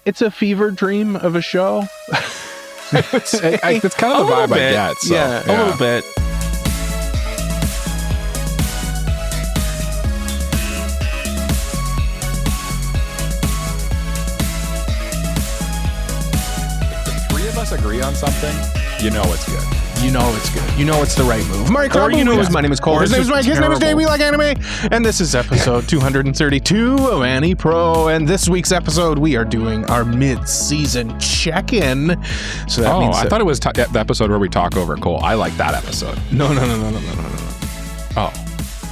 it's a fever dream of a show. It's kind of the vibe I get. So, yeah, a little bit. Three of us agree on something, you know it's good. You know it's good. You know it's the right move. My name is Cole. His name is Mike. His name is Dave. We like anime. And this is episode 232 of AniPro. And this week's episode, we are doing our mid-season check-in. So that means I thought it was the episode where we talk over Cole. I like that episode. No. Oh,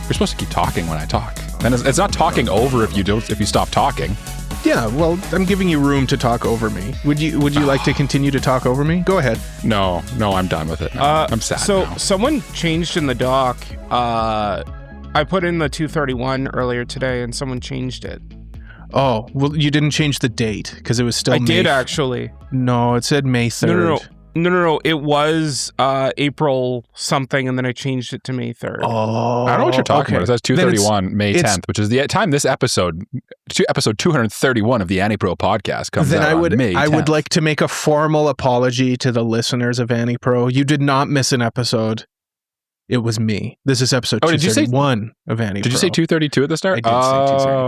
you're supposed to keep talking when I talk. And it's not talking over if you stop talking. Yeah, well, I'm giving you room to talk over me. Would you like to continue to talk over me? Go ahead. No, I'm done with it. I'm sad now. Someone changed in the doc. I put in the 231 earlier today, and someone changed it. Oh, well, you didn't change the date because it was still I did actually. No, it said May 3rd. No. It was April something, and then I changed it to May 3rd. Oh, I don't know what you're talking about. It says 231 May 10th, which is the time this episode 231 of the AniPro podcast comes out on May 10th. I would like to make a formal apology to the listeners of AniPro. You did not miss an episode. It was me. This is episode 231 of AniPro. Did you say 232 at the start? I did say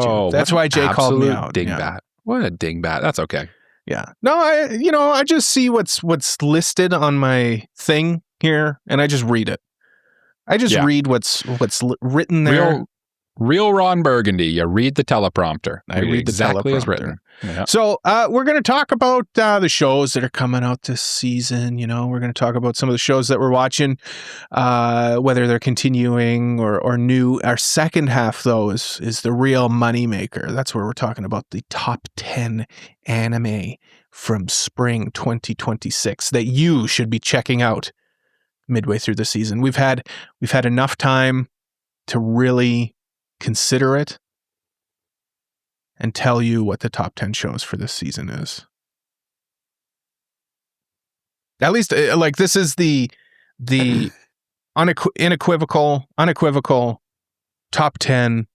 232. That's why Jay called me out. Dingbat. Yeah. What a dingbat. That's okay. Yeah. No, I just see what's listed on my thing here, and I just read it. I just read what's written there. Real Ron Burgundy. You read the teleprompter. I read exactly the teleprompter. as written. Yeah. So we're going to talk about the shows that are coming out this season. You know, we're going to talk about some of the shows that we're watching, whether they're continuing or new. Our second half, though, is the real moneymaker. That's where we're talking about the top 10 anime from spring 2026 that you should be checking out midway through the season. We've had enough time to really consider it and tell you what the top 10 shows for this season is. At least, like, this is the unequivocal top 10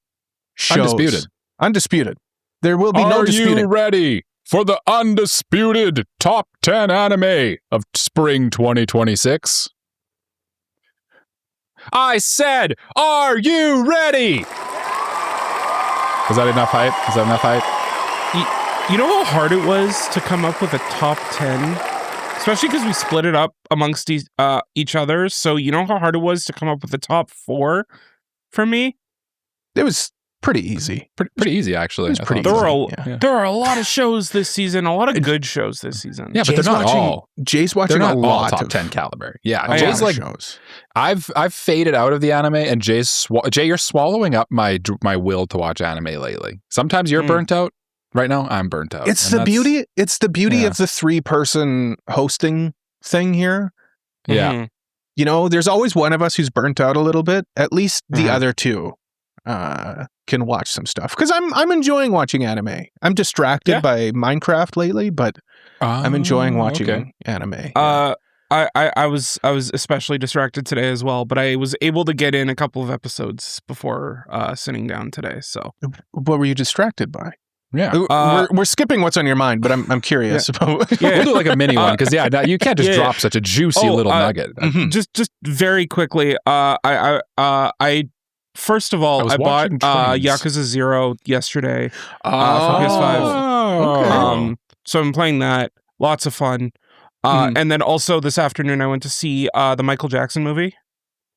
shows. Undisputed. There will be no disputing. Are you ready for the undisputed top 10 anime of spring 2026? I said, are you ready? Is that enough hype? You know how hard it was to come up with a top 10? Especially because we split it up amongst each other. So you know how hard it was to come up with the top 4 for me? It was pretty easy. Pretty easy, actually. It was pretty easy. There are a lot of shows this season, a lot of good shows this season. Yeah, but they're not all. Jay's watching a lot top of 10 caliber. Yeah, Jay's like shows. I've faded out of the anime, and Jay, you're swallowing up my will to watch anime lately. Sometimes you're burnt out. Right now, I'm burnt out. It's the beauty of the 3-person hosting thing here. Yeah. Mm-hmm. You know, there's always one of us who's burnt out a little bit. At least the other two can watch some stuff. Because I'm enjoying watching anime. I'm distracted by Minecraft lately, but I'm enjoying watching anime. I was especially distracted today as well, but I was able to get in a couple of episodes before sitting down today. So, what were you distracted by? Yeah, we're skipping what's on your mind, but I'm curious about. We'll do like a mini one because you can't just drop such a juicy little nugget. Just very quickly, I first of all I bought Yakuza 0 yesterday for PS5. Okay. So I'm playing that. Lots of fun. And then also this afternoon I went to see the Michael Jackson movie.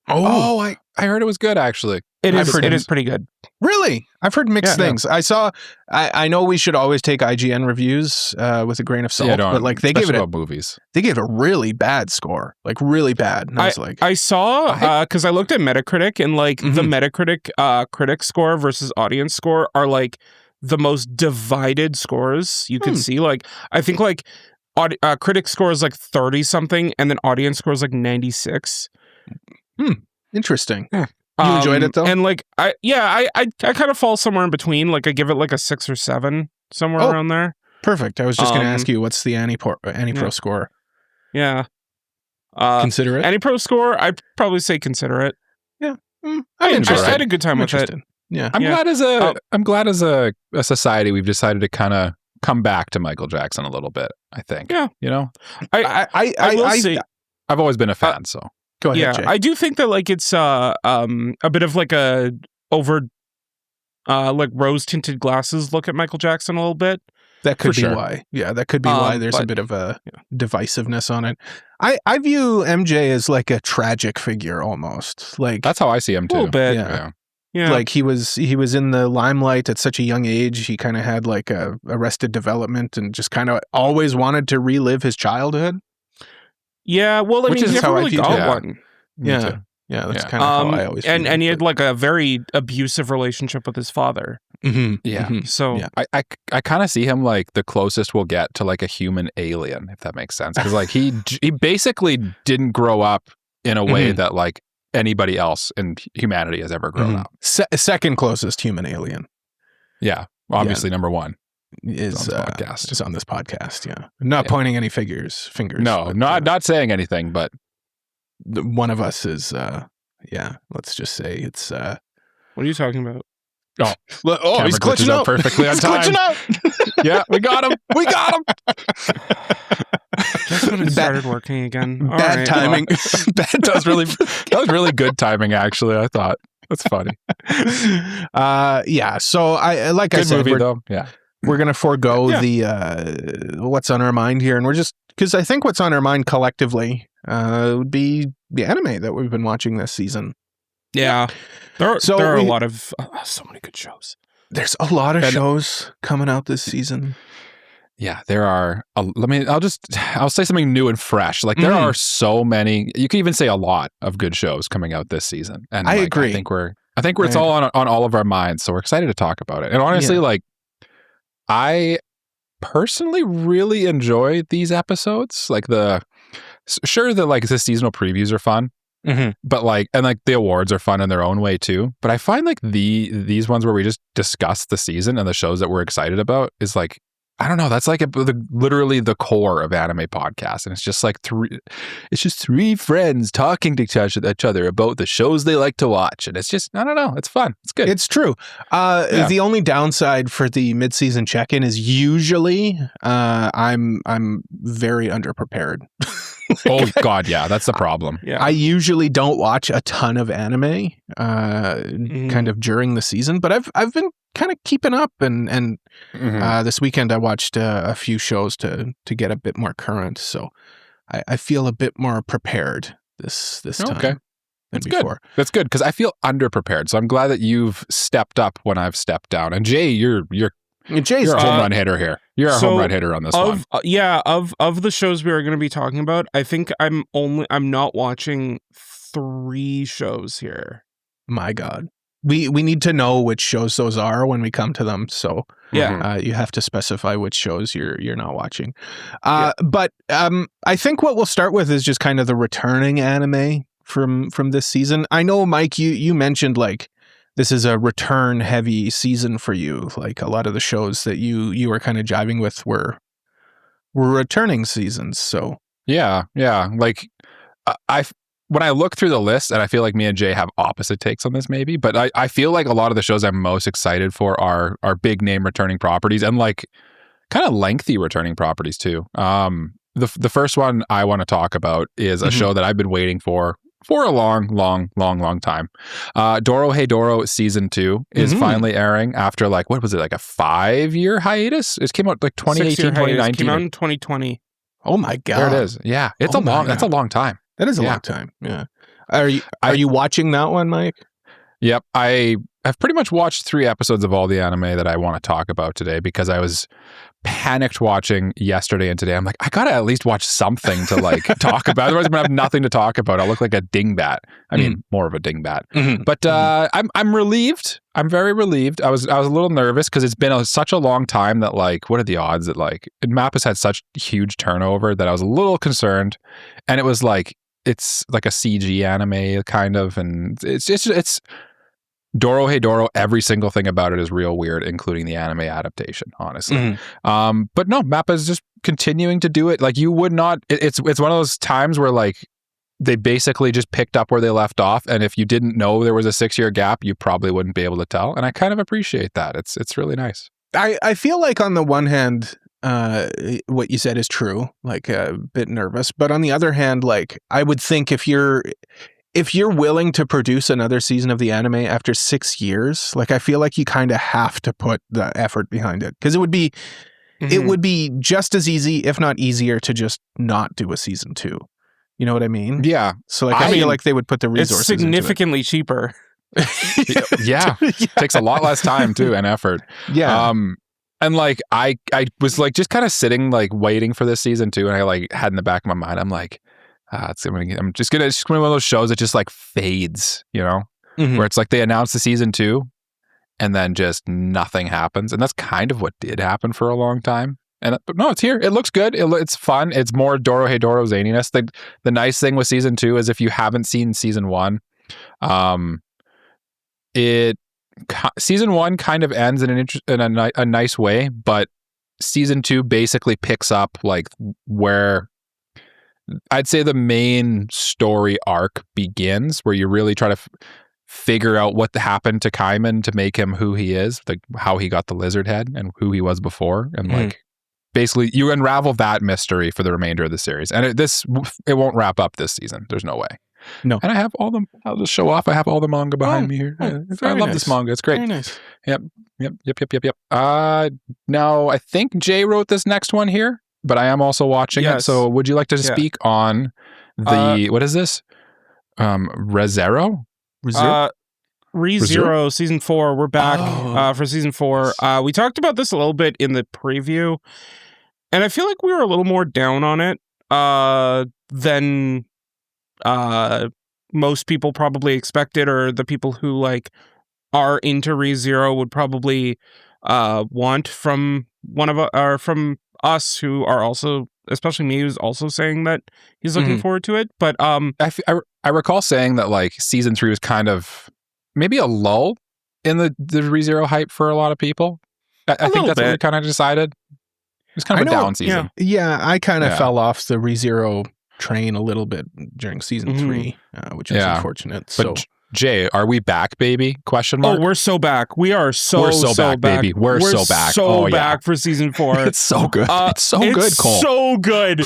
I heard it was good, actually. It is pretty good. Really? I've heard mixed things. I know we should always take IGN reviews with a grain of salt, but like they gave it a really bad score, like really bad. And I saw because I looked at Metacritic, and like the Metacritic critic score versus audience score are like the most divided scores you could see. Like I think like critic score is like 30 something, and then audience score is like 96. Interesting. You enjoyed it though? And like I kind of fall somewhere in between. Like I give it like a 6 or 7, somewhere around there. Perfect. I was just going to ask you, what's the AniPro score? Yeah. Consider it? AniPro score, I'd probably say consider it. Yeah. I had a good time with it. Yeah. I'm glad as a society we've decided to kind of come back to Michael Jackson a little bit, I think. Yeah. You know? I will say, I've always been a fan, so. Go ahead, yeah, Jay. I do think that like it's a bit of like a over like rose tinted glasses look at Michael Jackson a little bit. That could be sure. why. Yeah, that could be why there's a bit of a divisiveness on it. I view MJ as like a tragic figure almost. Like That's how I see him A too. little bit. Yeah. Like he was in the limelight at such a young age. He kind of had like a arrested development and just kind of always wanted to relive his childhood. Yeah, well, I Which mean, is he never how I really view got it. one. Me Yeah. too. Yeah, that's Yeah. kind of how I always and viewed he it, had like a very abusive relationship with his father. Yeah. So Yeah. I kind of see him like the closest we'll get to like a human alien, if that makes sense. Because like he basically didn't grow up in a way that like anybody else in humanity has ever grown up. Second closest human alien Yeah. Obviously, number one is on this podcast. Is on this podcast. Yeah, not pointing any fingers. No, but, not saying anything, but one of us is. Yeah, let's just say it's. what are you talking about? Oh, he's Camera glitches glitching out perfectly on He's time. glitching out. Yeah, we got him. We got him. Just when it started working again. All Bad right, timing. That was really good timing, actually. I thought that's funny. Yeah. So I like I Good said, movie though. Yeah. we're gonna forego the what's on our mind here, and we're just because I think what's on our mind collectively would be the anime that we've been watching this season. Yeah, there are a lot of so many good shows. There's a lot of shows coming out this season. Yeah, there are. I'll say something new and fresh. Like there are so many. You can even say a lot of good shows coming out this season. And I agree. I think it's all on all of our minds. So we're excited to talk about it. And honestly, like I personally really enjoy these episodes. Like the seasonal previews are fun. But like the awards are fun in their own way too. But I find like these ones where we just discuss the season and the shows that we're excited about is like, I don't know, that's like literally the core of anime podcast. And it's just like three friends talking to each other about the shows they like to watch. And it's just, I don't know, it's fun. It's good. It's true. The only downside for the mid-season check-in is usually I'm very underprepared. Oh God, yeah, that's the problem. Yeah, I usually don't watch a ton of anime kind of during the season, but I've been kind of keeping up and this weekend I watched a few shows to get a bit more current, so I feel a bit more prepared this time. Okay. Than That's before. good. That's good because I feel underprepared. So I'm glad that you've stepped up when I've stepped down. And Jay, you're Jay's a home run hitter here. You're a home run hitter on this one. Of the shows we are going to be talking about, I think I'm not watching 3 shows here. My God. We need to know which shows those are when we come to them. So you have to specify which shows you're not watching. But I think what we'll start with is just kind of the returning anime from this season. I know, Mike, you mentioned like this is a return heavy season for you. Like a lot of the shows that you were kind of jiving with were returning seasons. So yeah. Like when I look through the list, and I feel like me and Jay have opposite takes on this maybe, but I feel like a lot of the shows I'm most excited for are big name returning properties and like kind of lengthy returning properties too. The first one I want to talk about is a show that I've been waiting for a long time. Dorohedoro season 2 is finally airing after like, what was it, like a 5-year hiatus? It came out like 2018, 2019. Came out in 2020. Oh my God. There it is. Yeah. That's a long time. That is a long time. Yeah. Are you watching that one, Mike? Yep. I've pretty much watched 3 episodes of all the anime that I want to talk about today because I was panicked watching yesterday and today. I'm like, I gotta at least watch something to like talk about. Otherwise, I'm gonna have nothing to talk about. I'll look like a dingbat. I mean, more of a dingbat. But I'm relieved. I'm very relieved. I was a little nervous because it's been such a long time that like, what are the odds that like MAP has had such huge turnover that I was a little concerned. And it was like, it's like a CG anime kind of, and it's Dorohedoro, every single thing about it is real weird, including the anime adaptation, honestly. But no, MAPPA is just continuing to do it. Like you would not, it's one of those times where like they basically just picked up where they left off. And if you didn't know there was a 6-year gap, you probably wouldn't be able to tell. And I kind of appreciate that. It's really nice. I feel like on the one hand, what you said is true, like a bit nervous, but on the other hand, like I would think if you're willing to produce another season of the anime after 6 years, like I feel like you kind of have to put the effort behind it, because it would be just as easy, if not easier, to just not do a season 2. You know what I mean? Yeah. So like I feel like they would put the resources. It's significantly cheaper. Yeah. Takes a lot less time too and effort. Yeah. And like I was like just kind of sitting like waiting for this season 2, and I like had in the back of my mind, I'm like, it's gonna be one of those shows that just like fades, you know, where it's like they announce the season 2, and then just nothing happens, and that's kind of what did happen for a long time. But no, it's here. It looks good. It's fun. It's more Dorohedoro zaniness. The nice thing with season 2 is if you haven't seen season 1, season 1 kind of ends in a nice way, but season 2 basically picks up like where I'd say the main story arc begins, where you really try to figure out what happened to Kaiman to make him who he is, like how he got the lizard head and who he was before, and like basically you unravel that mystery for the remainder of the series. And it won't wrap up this season. There's no way. No. And I have all the, I'll just show off. I have all the manga behind me here. I love this manga. It's great. Very nice. Yep. Now I think Jay wrote this next one here, but I am also watching it. So would you like to speak on the, what is this? ReZero? ReZero season 4. We're back for season 4. We talked about this a little bit in the preview, and I feel like we were a little more down on it than most people probably expected, or the people who like are into ReZero would probably want from from us, who are also, especially me, who's also saying that he's looking forward to it. But I recall saying that like season 3 was kind of maybe a lull in the ReZero hype for a lot of people. I think that's what we kind of decided. It was kind of a down season. Yeah, I kind of fell off the ReZero train a little bit during season 3, which was unfortunate. But so Jay, are we back, baby? Question mark. Oh, we're so back. We're so back, baby. We're so back. So back for season 4. It's so good. It's so good, Cole. So good.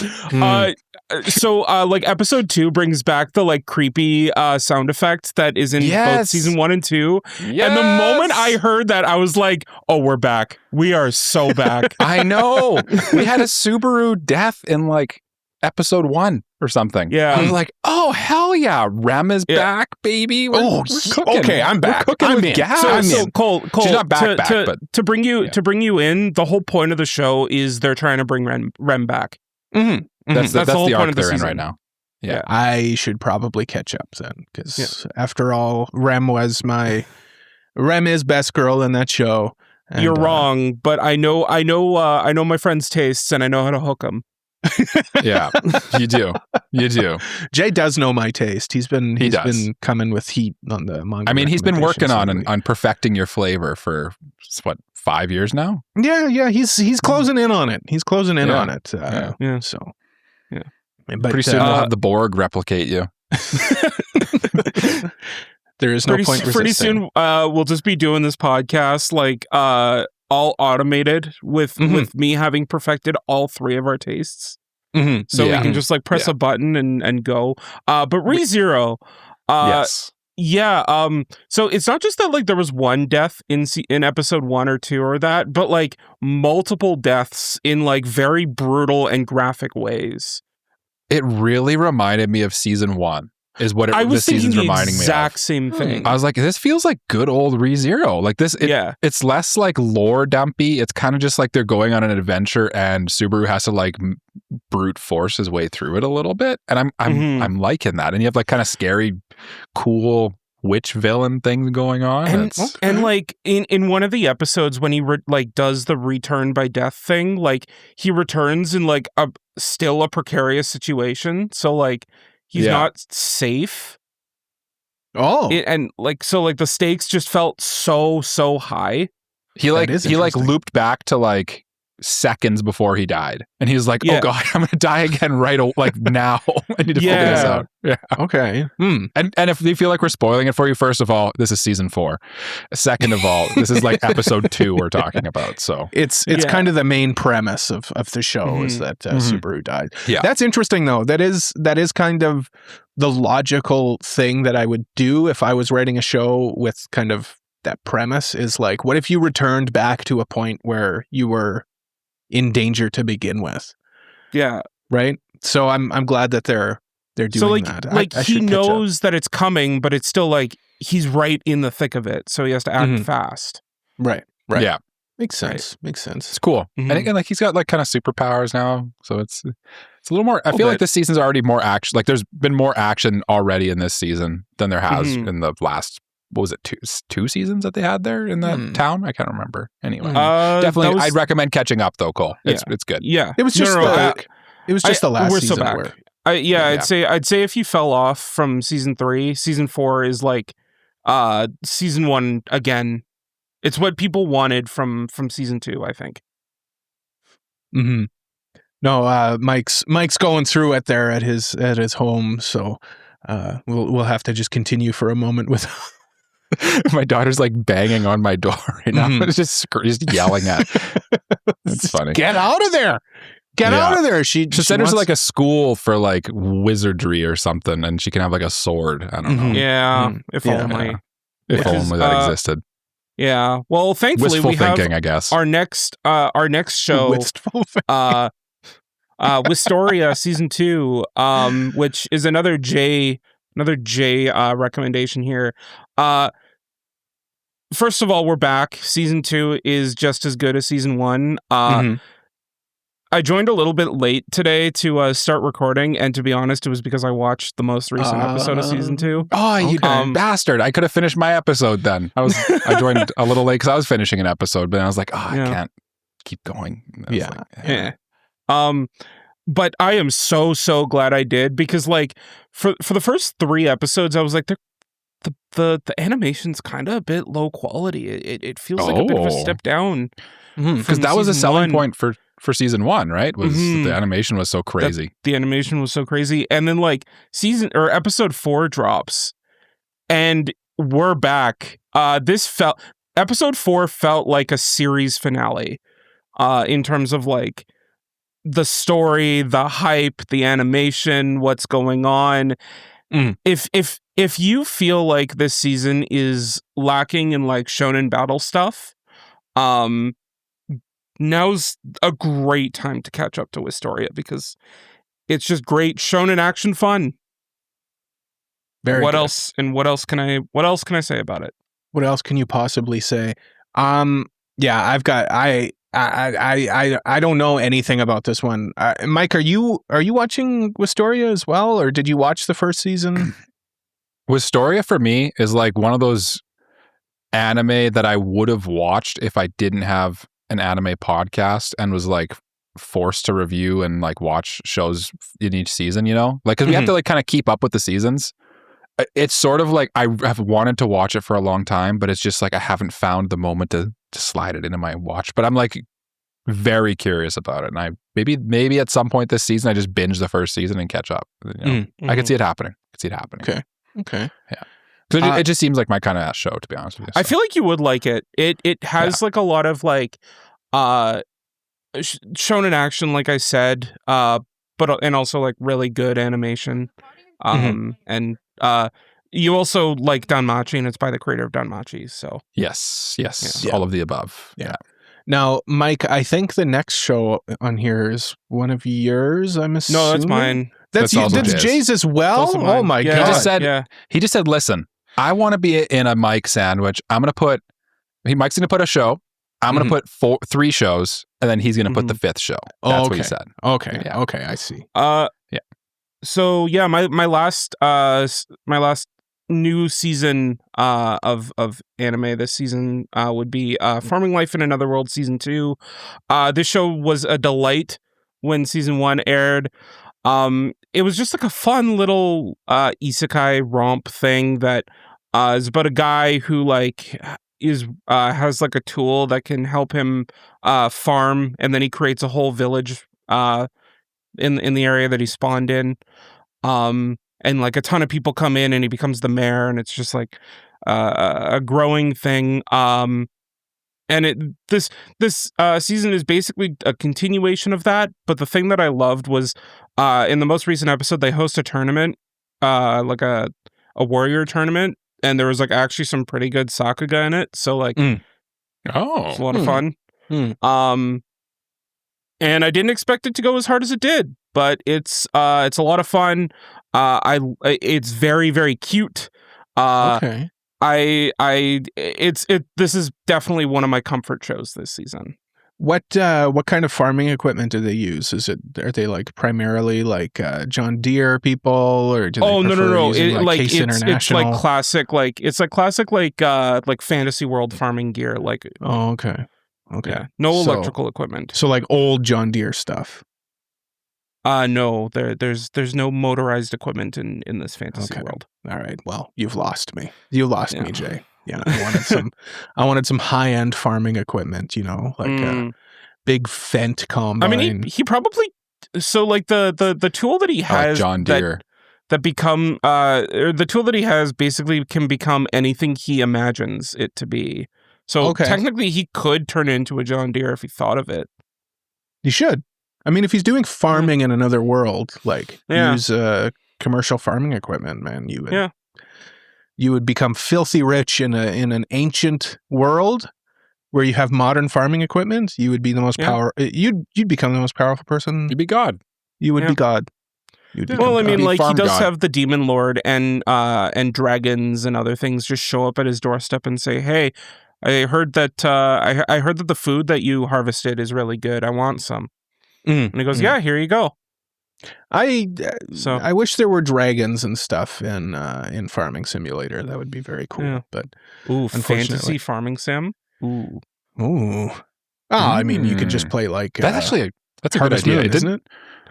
So like episode 2 brings back the like creepy sound effect that is in both season 1 and 2. Yes. And the moment I heard that, I was like, oh, we're back. We are so back. I know. We had a Subaru death in like episode 1 or something. Yeah. I was like, oh, hell yeah. Rem is back, baby. We're cooking. Okay, I'm back. We're cooking with gas. So Cole, she's not back, but to bring you in, the whole point of the show is they're trying to bring Rem back. That's the whole point of the season right now. Yeah. I should probably catch up then, because after all, Rem is best girl in that show. And, you're wrong, but I know my friend's tastes, and I know how to hook them. Yeah, you do. Jay does know my taste. He's been coming with heat on the manga. I mean, he's been working on perfecting your flavor for what, 5 years now? Yeah. He's closing in on it. On it. So but pretty soon we'll have the Borg replicate you. There is no point resisting. Pretty soon we'll just be doing this podcast like all automated with me having perfected all 3 of our tastes. So we can just like press a button and go. But ReZero, so it's not just that like there was one death in episode 1 or 2 or that, but like multiple deaths in like very brutal and graphic ways. It really reminded me of season 1. Is what this season's reminding me of. Exact same thing. I was like, this feels like good old ReZero. Like this, it's less like lore dumpy. It's kind of just like they're going on an adventure, and Subaru has to like brute force his way through it a little bit. And I'm liking that. And you have like kind of scary, cool witch villain things going on. And like in one of the episodes when he like does the return by death thing, like he returns in like still a precarious situation. So like. He's not safe. Oh. And like, so like the stakes just felt so high. He looped back to like seconds before he died, and he was like, Yeah. "Oh God, I'm gonna die again like now. I need to figure this out." Yeah. Okay. And if you feel like we're spoiling it for you, first of all, this is season 4. Second of all, this is like episode 2 we're talking about. So it's kind of the main premise of the show is that Subaru died. Yeah. That's interesting though. That is kind of the logical thing that I would do if I was writing a show with kind of that premise, is like, what if you returned back to a point where you were in danger to begin with? Yeah. Right? So I'm glad that they're doing that. Like I he should catch up. knows that it's coming, but it's still like he's right in the thick of it, so he has to act fast. Right. yeah, Makes sense. Makes sense. it's cool. Mhm. And again, like he's got like kind of superpowers now, so it's a little more. I feel like bit. this season's already more action. Like there's been more action already in this season than there has in the last. What was it? Two seasons that they had there in that town? I can't remember. Anyway, definitely, I'd recommend catching up though, Cole. It's good. Yeah, It was just it was just the last we're season. so back. Where, I'd say if you fell off from season 3, season 4 is like season 1 again. It's what people wanted from season 2, I think. mm-hmm. No, Mike's going through it there at his home, so we'll have to just continue for a moment with. My daughter's like banging on my door right now. It's just yelling at. It's funny. Get out of there! Get out of there! She sent her to like a school for like wizardry or something, and she can have like a sword. I don't know. Yeah, if only. If only that existed. Yeah. Well, thankfully Wistful we have thinking, I guess. our next show. Wistful thinking. Wistoria season 2, which is another J recommendation here. First of all, we're back. Season 2 is just as good as season 1. I joined a little bit late today to start recording, and to be honest, it was because I watched the most recent episode of season 2. Oh, you bastard! I could have finished my episode then. I joined a little late because I was finishing an episode, but I was like, I can't keep going. But I am so glad I did, because like for the first 3 episodes, I was like, the animation's kind of a bit low quality. It feels like a bit of a step down. Because that was a selling point for season 1, right? Was the animation was so crazy. The animation was so crazy, and then like episode 4 drops, and we're back. Episode 4 felt like a series finale, in terms of like the story, the hype, the animation, what's going on. If you feel like this season is lacking in like shonen battle stuff, now's a great time to catch up to Wistoria, because it's just great shonen action fun. What else can I say about it? What else can you possibly say? Yeah, I've got I don't know anything about this one. Mike, are you watching Wistoria as well, or did you watch the first season? Wistoria for me is like one of those anime that I would have watched if I didn't have an anime podcast and was like forced to review and like watch shows in each season, you know? Like, because we have to like kind of keep up with the seasons. It's sort of like I have wanted to watch it for a long time, but it's just like I haven't found the moment to slide it into my watch. But I'm like very curious about it, and I maybe at some point this season I just binge the first season and catch up. You know? I could see it happening. Okay. Yeah. So it just seems like my kind of show, to be honest with you. So. I feel like you would like it. It has like a lot of like shonen action, like I said, and also like really good animation. And you also like Danmachi, and it's by the creator of Danmachi. So yes, all of the above. Yeah. Now, Mike, I think the next show on here is one of yours. I'm assuming. No, that's mine. That's Jay's as well. Oh my god! He just said, "Listen, I want to be in a Mike sandwich. Mike's going to put a show. I'm going to put 3 shows, and then he's going to put the 5th show." That's what he said. Okay. Yeah. Okay. I see. Yeah. So yeah, my last new season of anime this season would be Farming Life in Another World season 2. This show was a delight when season 1 aired. It was just like a fun little isekai romp thing that is about a guy who like has like a tool that can help him farm, and then he creates a whole village in the area that he spawned in. And like a ton of people come in, and he becomes the mayor, and it's just like a growing thing. And this season is basically a continuation of that. But the thing that I loved was in the most recent episode, they host a tournament, like a warrior tournament, and there was like actually some pretty good Sakuga in it. So like, it's a lot of fun. And I didn't expect it to go as hard as it did, but it's a lot of fun. It's very, very cute. Okay. This is definitely one of my comfort shows this season. What kind of farming equipment do they use? Are they like primarily like John Deere people, or do they no. Case International? It's like classic like fantasy world farming gear. Like okay. Yeah, no electrical equipment. So like old John Deere stuff. No, there's no motorized equiment in this fantasy world. All right. Well, you've lost me. You lost me, Jay. Yeah, I wanted some high-end farming equipment, like a big Fendt combine. I mean, he probably like the tool that he has, John Deere, that become the tool that he has basically can become anything he imagines it to be. So technically, he could turn it into a John Deere if he thought of it. He should. I mean, if he's doing farming in another world, like use commercial farming equipment, man, you would become filthy rich in an ancient world where you have modern farming equipment. You would be the most you'd become the most powerful person. You'd be God. You would be God. Well, I mean, like he does have the Demon Lord and dragons and other things just show up at his doorstep and say, "Hey, I heard that I heard that the food that you harvested is really good. I want some." And he goes, "Yeah, here you go." I wish there were dragons and stuff in Farming Simulator. That would be very cool. Yeah. But fantasy farming sim. Ooh. I mean, you could just play like that's a Harvest good idea, Moon, isn't it?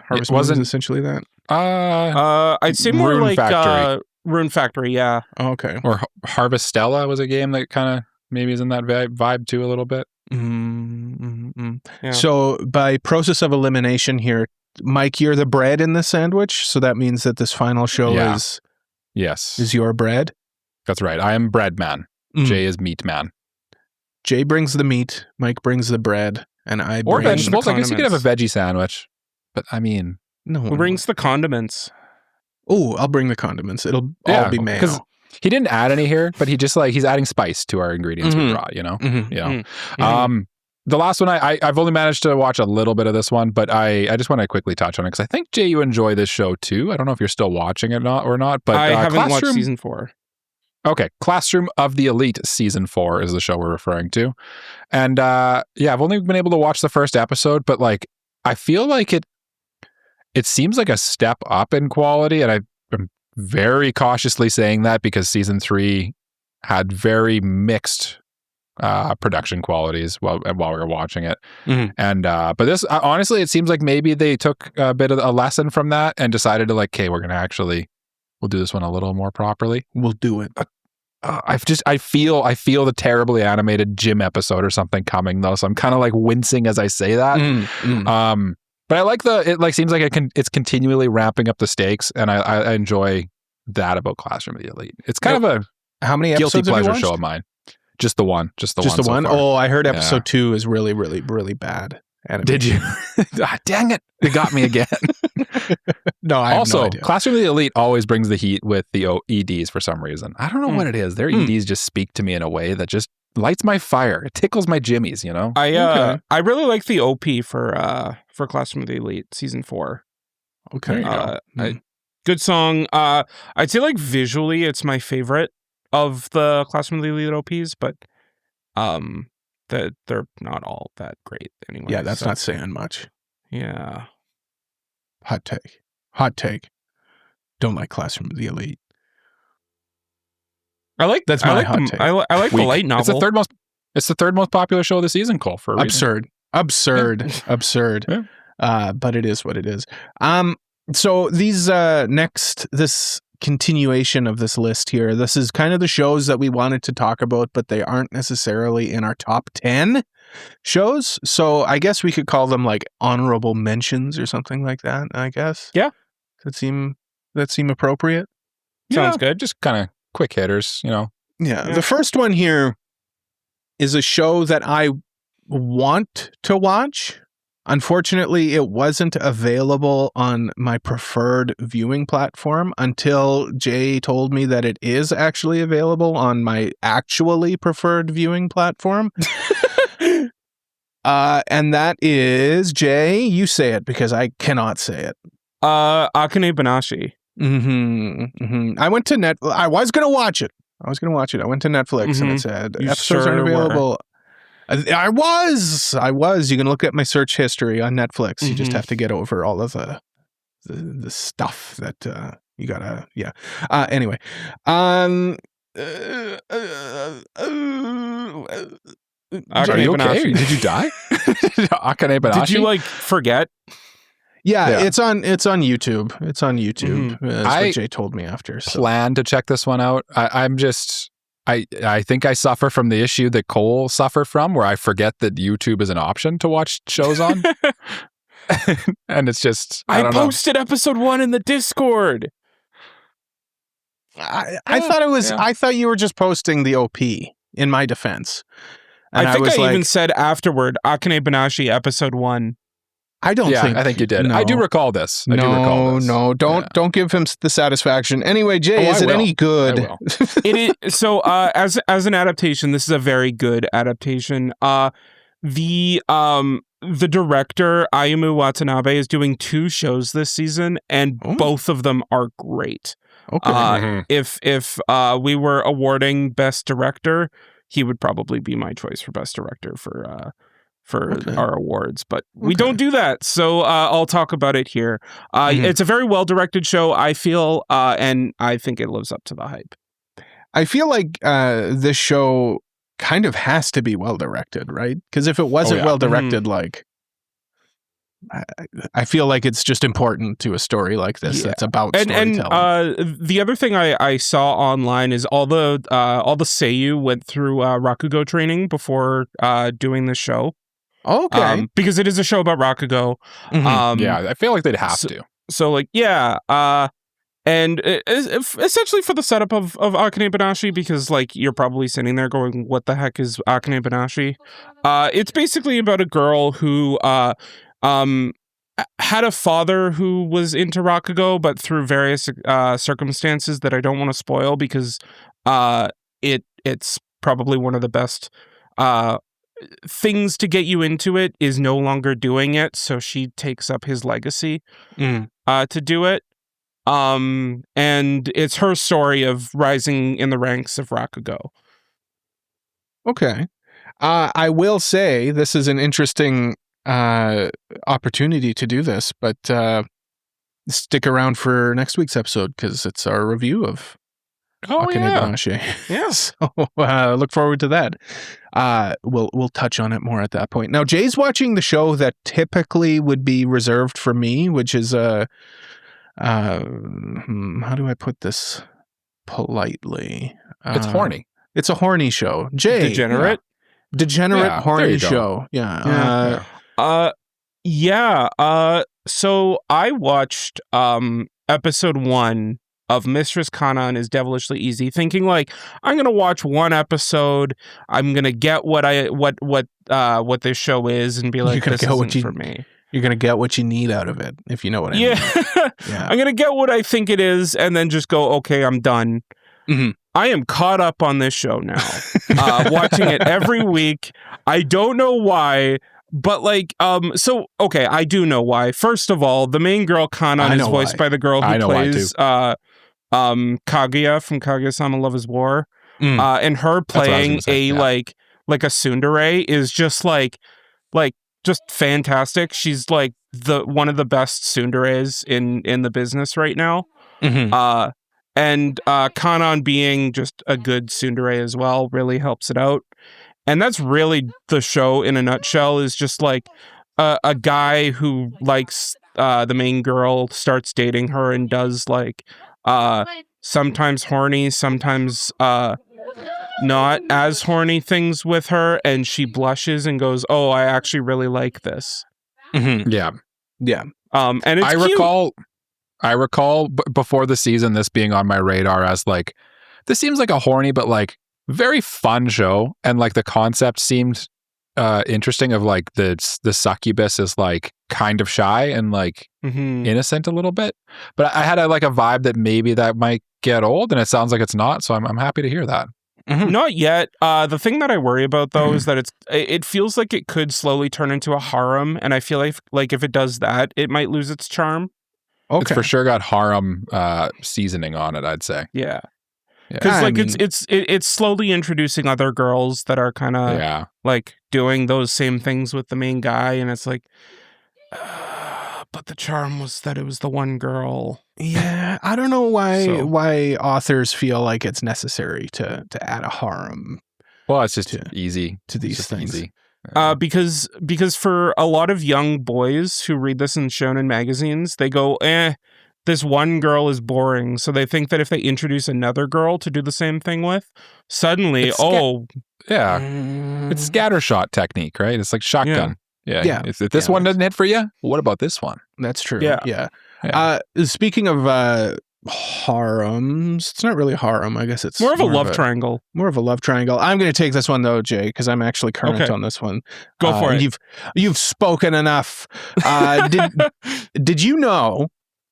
Harvest Moon wasn't essentially that. I'd say more Rune like Factory. Rune Factory. Yeah. Oh, okay. Or Harvest Stella was a game that kind of maybe is in that vibe too a little bit. Yeah. So by process of elimination here, Mike, you're the bread in the sandwich. So that means that this final show is your bread. That's right. I am bread man. Jay is meat man. Jay brings the meat. Mike brings the bread, and I bring vegetables. I guess you could have a veggie sandwich, but I mean, who brings the condiments? Oh, I'll bring the condiments. It'll all be mayo. Because he didn't add any here, but he's adding spice to our ingredients we brought. The last one, I've only managed to watch a little bit of this one, but I just want to quickly touch on it because I think, Jay, you enjoy this show too. I don't know if you're still watching it or not, but I haven't watched season 4. Okay, Classroom of the Elite season 4 is the show we're referring to. And I've only been able to watch the first episode, but like I feel like it seems like a step up in quality, and I'm very cautiously saying that because season 3 had very mixed production qualities while we were watching it. And but this honestly, it seems like maybe they took a bit of a lesson from that and decided to like, okay, we'll do this one a little more properly. We'll do it. I feel the terribly animated gym episode or something coming though, so I'm kind of like wincing as I say that. But I like it seems like it's continually ramping up the stakes, and I enjoy that about Classroom of the Elite. It's kind of a how many guilty episodes pleasure show of mine. Just the one. Just the one. Oh, I heard episode 2 is really, really, really bad. Did you? Dang it! It got me again. No, I have no idea. Classroom of the Elite always brings the heat with the EDs for some reason. I don't know what it is. Their EDs just speak to me in a way that just lights my fire. It tickles my jimmies, you know? I really like the OP for Classroom of the Elite season 4. Okay. Good song. I'd say like visually it's my favorite of the Classroom of the Elite OPs, but that they're not all that great anyway. Yeah, that's not saying much. Yeah. Hot take. Don't like Classroom of the Elite. That's my hot take. I like the light novel. It's the third most popular show of the season, Cole, for a reason. Absurd. Yeah. But it is what it is. So this continuation of this list here. This is kind of the shows that we wanted to talk about, but they aren't necessarily in our top 10 shows. So I guess we could call them like honorable mentions or something like that, I guess. Yeah. That seem appropriate? Sounds good. Just kind of quick hitters, Yeah. The first one here is a show that I want to watch. Unfortunately, it wasn't available on my preferred viewing platform until Jay told me that it is actually available on my actually preferred viewing platform. And that is, Jay, you say it because I cannot say it. Akane Banashi. I went to I was going to watch it. I went to Netflix and it said episodes aren't available. I was. You can look at my search history on Netflix. You just have to get over all of the stuff that you gotta. Yeah. Anyway. Are you okay? Did you die? Akane Banashi? Did you like forget? Yeah, it's on YouTube. It's on YouTube. That's what Jay told me after. So. Plan to check this one out. I think I suffer from the issue that Cole suffered from, where I forget that YouTube is an option to watch shows on. And it's just I posted episode 1 in the Discord. I thought it was. Yeah. I thought you were just posting the OP. In my defense, and I think I even said afterward Akane Banashi episode 1. I don't think. I think you did. No. I do recall this. Don't give him the satisfaction. Anyway, Jay, is it any good? I will. It is. So, as an adaptation, this is a very good adaptation. The director Ayumu Watanabe is doing 2 shows this season, and both of them are great. Okay. If we were awarding Best Director, he would probably be my choice for Best Director for our awards, but we don't do that. So I'll talk about it here. It's a very well-directed show, I feel, and I think it lives up to the hype. I feel like this show kind of has to be well-directed, right? Because if it wasn't well-directed, like, I feel like it's just important to a story like this that's about storytelling. And the other thing I saw online is all the seiyuu went through Rakugo training before doing the show. Okay. Because it is a show about Rakugo. Yeah, I feel like they'd have to. So like, and essentially for the setup of Akane Banashi, because like you're probably sitting there going, what the heck is Akane Banashi? It's basically about a girl who had a father who was into Rakugo, but through various circumstances that I don't want to spoil because it's probably one of the best things to get you into it is no longer doing it, so she takes up his legacy to do it. And it's her story of rising in the ranks of Rakugo. Okay. I will say this is an interesting opportunity to do this, but stick around for next week's episode because it's our review of Akane Banashi. Yeah. So look forward to that. We'll touch on it more at that point. Now, Jay's watching the show that typically would be reserved for me, which is how do I put this politely? It's horny. It's a horny show. Jay. Degenerate horny show. Yeah. So I watched episode 1 of Mistress Kana and Is Devilishly Easy, thinking like, I'm gonna watch one episode, I'm gonna get what this show is and be like, this isn't for me. You're gonna get what you need out of it, if you know what I mean. Yeah. I'm gonna get what I think it is and then just go, okay, I'm done. I am caught up on this show now, watching it every week. I don't know why, but like, okay, I do know why. First of all, the main girl Kanon is voiced by the girl who plays Kaguya from Kaguya-sama Love is War, and her playing like a tsundere is just like just fantastic. She's like one of the best tsunderes in the business right now. And Kanon being just a good tsundere as well really helps it out. And that's really the show in a nutshell, is just like a guy who likes the main girl, starts dating her, and does like sometimes horny, sometimes not as horny things with her, and she blushes and goes, "Oh, I actually really like this." Mm-hmm. Yeah. And it's cute. I recall before the season this being on my radar as like, this seems like a horny but like very fun show, and like the concept seemed interesting of like the succubus is like kind of shy and like innocent a little bit, but I had a vibe that maybe that might get old, and it sounds like it's not, so I'm happy to hear that. Not yet. The thing that I worry about though is that it feels like it could slowly turn into a harem, and I feel like if it does that, it might lose its charm. Okay. It's for sure got harem seasoning on it, I'd say. Yeah. Because like it's slowly introducing other girls that are kind of like doing those same things with the main guy, and it's like, but the charm was that it was the one girl. Yeah, I don't know why authors feel like it's necessary to add a harem. Well, it's just easy to these things. Easy. Because for a lot of young boys who read this in shonen magazines, they go, this one girl is boring. So they think that if they introduce another girl to do the same thing with, suddenly, it's scattershot technique, right? It's like shotgun. Yeah. If this one doesn't hit for you, what about this one? That's true. Yeah. Speaking of harems, it's not really a harem. I guess it's more of a love triangle. More of a love triangle. I'm going to take this one though, Jay, because I'm actually current on this one. Go for it. You've spoken enough. Did you know,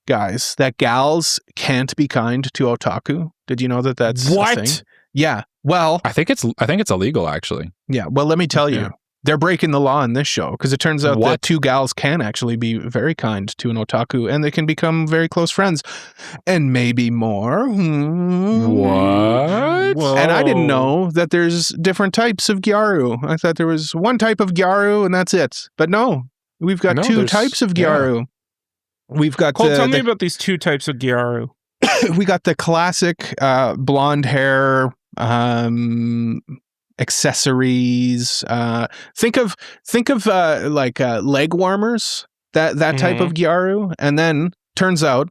guys, that gals can't be kind to otaku? Did you know that's what? A thing? Yeah. Well, I think it's illegal actually. Yeah. Well, let me tell you. They're breaking the law in this show, because it turns out that two gals can actually be very kind to an otaku, and they can become very close friends, and maybe more. What? Whoa. And I didn't know that there's different types of Gyaru. I thought there was one type of Gyaru, and that's it. But no, we've got two types of Gyaru. We've got. Cole, tell me about these two types of Gyaru. We got the classic blonde hair. Accessories. Think of like leg warmers. That type of Gyaru, and then turns out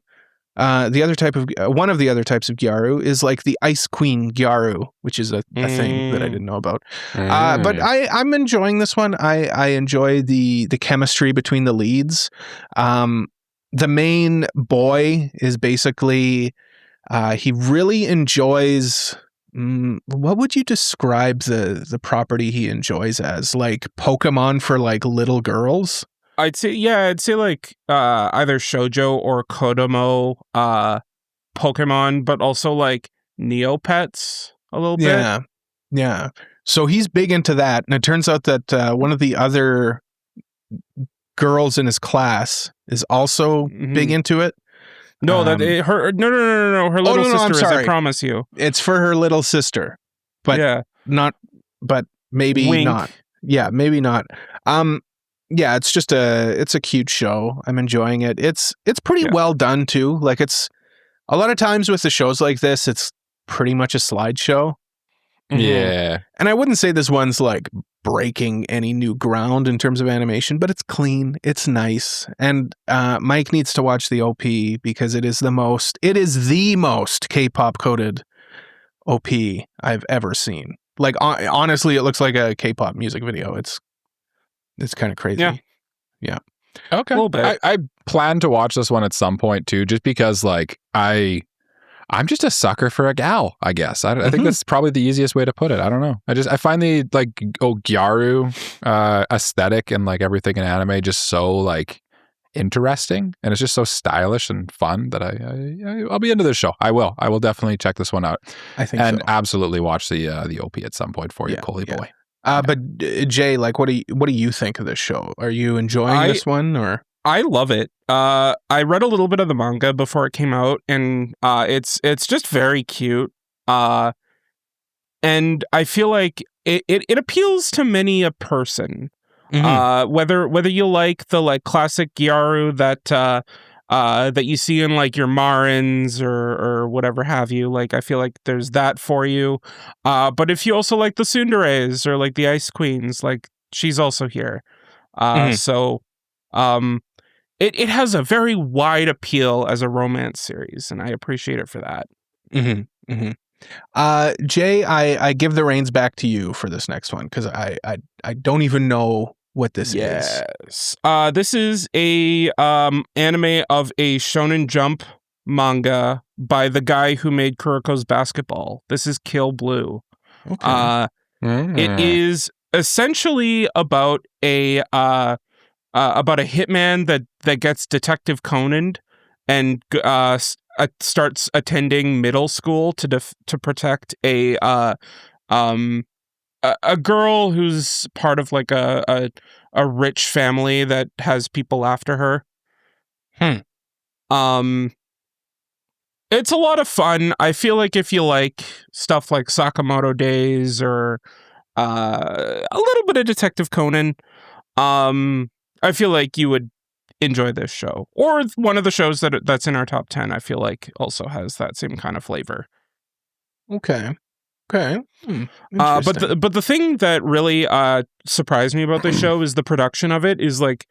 the other type of one of the other types of Gyaru is like the Ice Queen Gyaru, which is a thing that I didn't know about. But I'm enjoying this one. I enjoy the chemistry between the leads. The main boy is basically he really enjoys. What would you describe the property he enjoys as? Like Pokemon for like little girls? I'd say like either shoujo or Kodomo Pokemon, but also like Neopets a little bit. Yeah. So he's big into that, and it turns out that one of the other girls in his class is also big into it. No, her little sister is, I promise you. It's for her little sister. But maybe Wink. not. Yeah, maybe not. Yeah, it's just it's a cute show. I'm enjoying it. It's pretty well done too. Like, it's a lot of times with the shows like this, it's pretty much a slideshow. Yeah. And I wouldn't say this one's like breaking any new ground in terms of animation, but it's clean, it's nice, and Mike needs to watch the OP because it is the most K-pop coded OP I've ever seen. Like, honestly, it looks like a K-pop music video. It's kind of crazy. Yeah. Okay. A little bit. I plan to watch this one at some point too, just because like I'm just a sucker for a gal, I guess. I think that's probably the easiest way to put it. I don't know. I find the like Gyaru aesthetic and like everything in anime just so like interesting, and it's just so stylish and fun that I'll be into this show. I will definitely check this one out. I think and so. absolutely watch the OP at some point for you, Coley boy. But Jay, like, what do you think of this show? Are you enjoying this one or? I love it. I read a little bit of the manga before it came out, and it's just very cute. And I feel like it appeals to many a person. Whether you like the like classic Gyaru that you see in like your Marins or whatever have you, like I feel like there's that for you. But if you also like the Tsunderes or like the Ice Queens, like she's also here. So it has a very wide appeal as a romance series, and I appreciate it for that. Mm-hmm. Mm-hmm. Jay, I give the reins back to you for this next one because I don't even know what this is. Yes. This is a anime of a Shonen Jump manga by the guy who made Kuroko's Basketball. This is Kill Blue. Okay. It is essentially about a hitman that gets Detective Conan and starts attending middle school to protect a girl who's part of like a rich family that has people after her. It's a lot of fun. I feel like if you like stuff like Sakamoto Days or a little bit of Detective Conan, I feel like you would enjoy this show. Or one of the shows that's in our top 10, I feel like also has that same kind of flavor. Okay. But the thing that really surprised me about this show is the production of it is like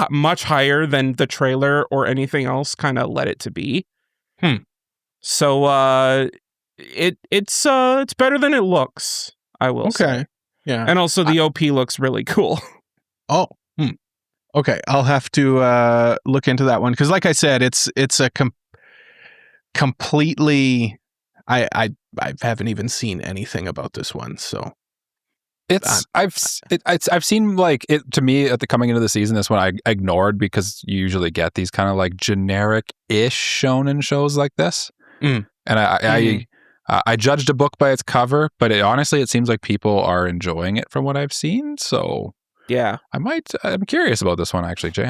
much higher than the trailer or anything else kind of led it to be. So it's better than it looks, I will say. Yeah. And also the OP looks really cool. Oh. Okay, I'll have to look into that one because, like I said, it's a completely. I haven't even seen anything about this one, so I've seen like it to me at the coming into the season. This one I ignored because you usually get these kind of like generic-ish shonen shows like this, and I judged a book by its cover, but honestly, it seems like people are enjoying it from what I've seen. So yeah, I'm curious about this one actually, Jay.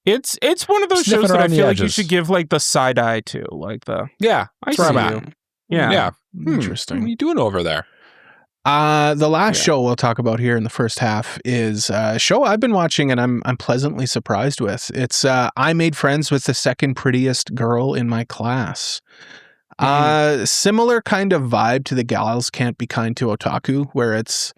It's one of those shows that I feel like you should give like the side eye to, like the that's where I'm at. Yeah. Interesting. What are you doing over there? The last show we'll talk about here in the first half is a show I've been watching and I'm pleasantly surprised with. It's I Made Friends with the Second Prettiest Girl in My Class. Similar kind of vibe to the Gals Can't Be Kind to Otaku, where it's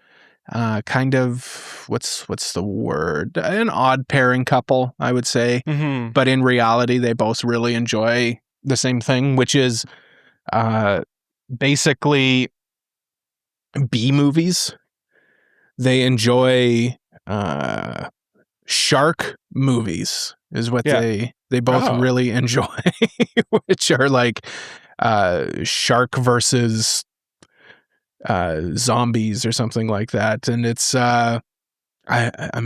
kind of what's the word? An odd pairing couple, I would say. But in reality, they both really enjoy the same thing, which is basically B movies. They enjoy shark movies is what they both really enjoy, which are like shark versus zombies or something like that. And it's I'm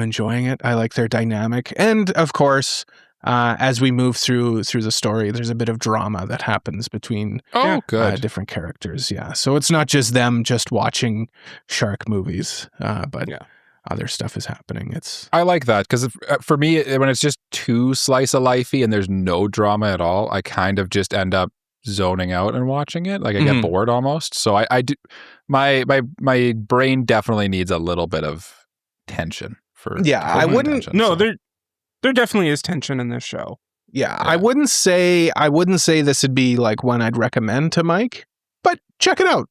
enjoying it. I like their dynamic. And of course, as we move through the story, there's a bit of drama that happens between different characters. Yeah. So it's not just them just watching shark movies, but other stuff is happening. I like that because for me, when it's just too slice of lifey and there's no drama at all, I kind of just end up zoning out and watching it. Like I get bored almost. So I do. My brain definitely needs a little bit of tension for. Yeah, I wouldn't. Tension, no, there definitely is tension in this show. Yeah, I wouldn't say this would be like one I'd recommend to Mike, but check it out.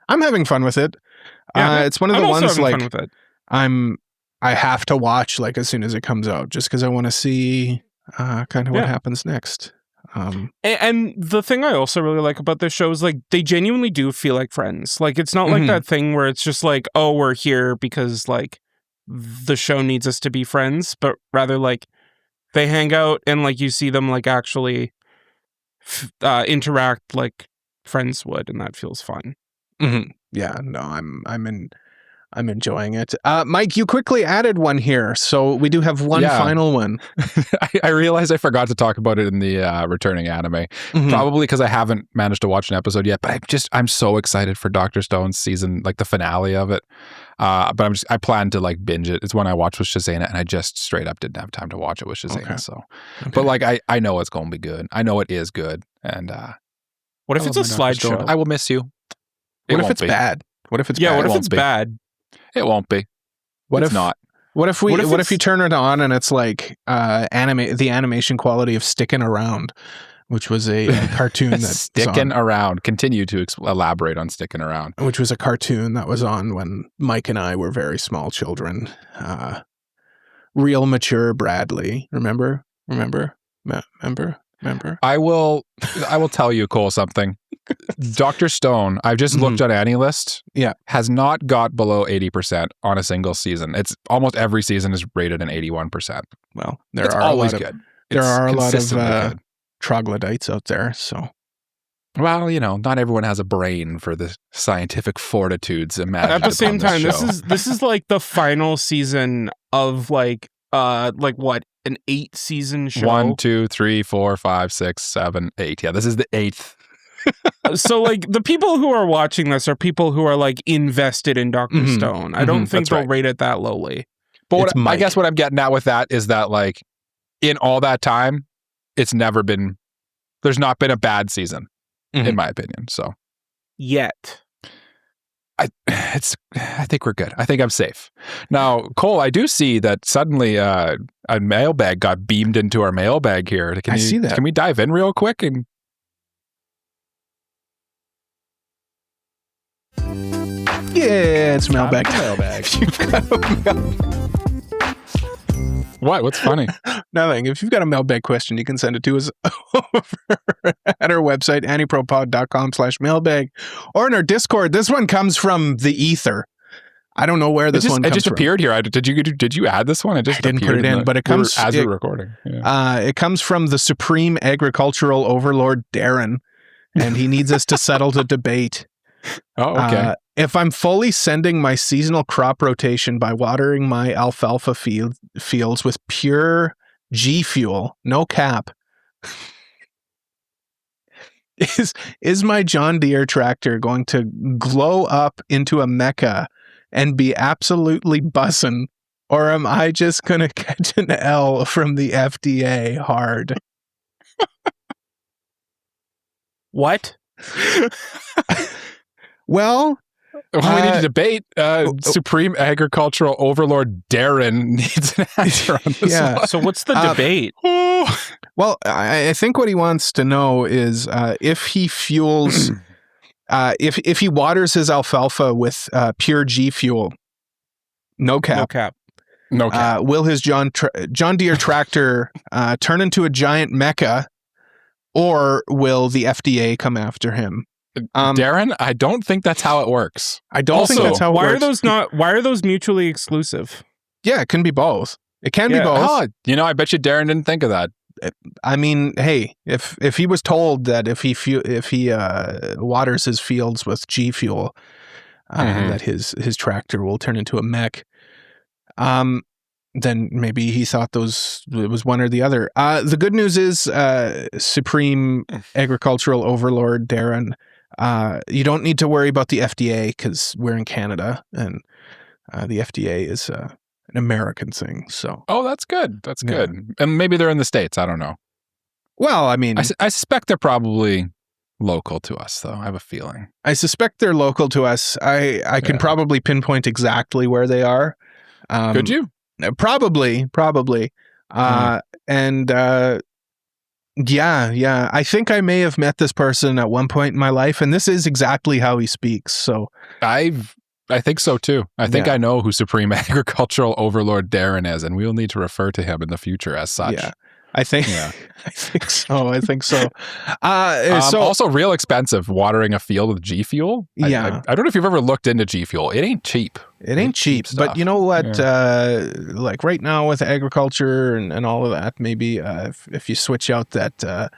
I'm having fun with it. It's one of the ones like I have to watch like as soon as it comes out, just because I want to see kind of what happens next. And the thing I also really like about this show is like they genuinely do feel like friends. Like it's not like that thing where it's just like, oh, we're here because like the show needs us to be friends, but rather like they hang out and like you see them like actually interact like friends would, and that feels fun. Yeah, no, I'm enjoying it. Mike, you quickly added one here, so we do have one final one. I realized I forgot to talk about it in the returning anime, probably because I haven't managed to watch an episode yet. But I'm so excited for Dr. Stone's season, like the finale of it. But I plan to like binge it. It's one I watched with Shazana, and I just straight up didn't have time to watch it with Shazana. Okay. So, but like I know it's going to be good. I know it is good. And what if it's a slideshow? I will miss you. What if it's bad? What if it's bad? What if it's bad? It won't be. What it's if not? What if you turn it on and it's like the animation quality of Stickin' Around, which was a cartoon that Stickin' Around. Continue to elaborate on Stickin' Around. Which was a cartoon that was on when Mike and I were very small children. Real mature Bradley. Remember? Remember? I will tell you, Cole, something. Dr. Stone, I've just looked on AniList. Yeah. Has not got below 80% on a single season. It's almost every season is rated an 81%. Well, It's always good. There are a lot of good. troglodytes out there, so. Well, not everyone has a brain for the scientific fortitudes imagined. At the same time, this this is like the final season of like what, an 8-season show? 1, 2, 3, 4, 5, 6, 7, 8. Yeah, this is the 8th. So like the people who are watching this are people who are like invested in Dr. Stone. I don't think they'll rate it that lowly. But I guess what I'm getting at with that is that like in all that time, there's not been a bad season. In my opinion, so yet I think we're good. I think I'm safe now. Cole, I do see that suddenly a mailbag got beamed into our mailbag here. I see that. Can we dive in real quick? And yeah, it's mailbag. What? What's funny? Nothing. If you've got a mailbag question, you can send it to us over at our website, anipropod.com/mailbag, or in our Discord. This one comes from the ether. I don't know where this one comes from. It just appeared here. Did you add this one? I didn't put it in, but it comes as we're recording. Yeah. It comes from the Supreme Agricultural Overlord Darren, and he needs us to settle the debate. Oh, okay. If I'm fully sending my seasonal crop rotation by watering my alfalfa fields with pure G fuel, no cap, is my John Deere tractor going to glow up into a mecha and be absolutely bussin', or am I just going to catch an L from the FDA hard? What? Well, we need to debate. Supreme Agricultural Overlord Darren needs an answer on this. Yeah. So what's the debate? Well, I think what he wants to know is if he fuels, if he waters his alfalfa with pure G fuel, no cap, will his John Deere tractor turn into a giant mecha, or will the FDA come after him? Darren, I don't think that's how it works. I don't think that's how it works. Why are those mutually exclusive? Yeah, it can be both. It can be both. Oh, I bet you Darren didn't think of that. I mean, hey, if he was told that if he waters his fields with G fuel, that his tractor will turn into a mech, then maybe he thought it was one or the other. The good news is, Supreme Agricultural Overlord Darren, you don't need to worry about the FDA because we're in Canada and the FDA is an American thing. So, that's good. That's good. And maybe they're in the States. I don't know. Well, I mean, I suspect they're probably local to us, though. I have a feeling. I suspect they're local to us. I can probably pinpoint exactly where they are. Could you? Probably. And yeah. I think I may have met this person at one point in my life, and this is exactly how he speaks. So I think so too. I think I know who Supreme Agricultural Overlord Darren is, and we'll need to refer to him in the future as such. Yeah. I think so. So also real expensive watering a field with G Fuel. I don't know if you've ever looked into G Fuel. It ain't cheap. It ain't cheap. But you know what? Yeah. Like right now with agriculture and all of that, maybe if you switch out that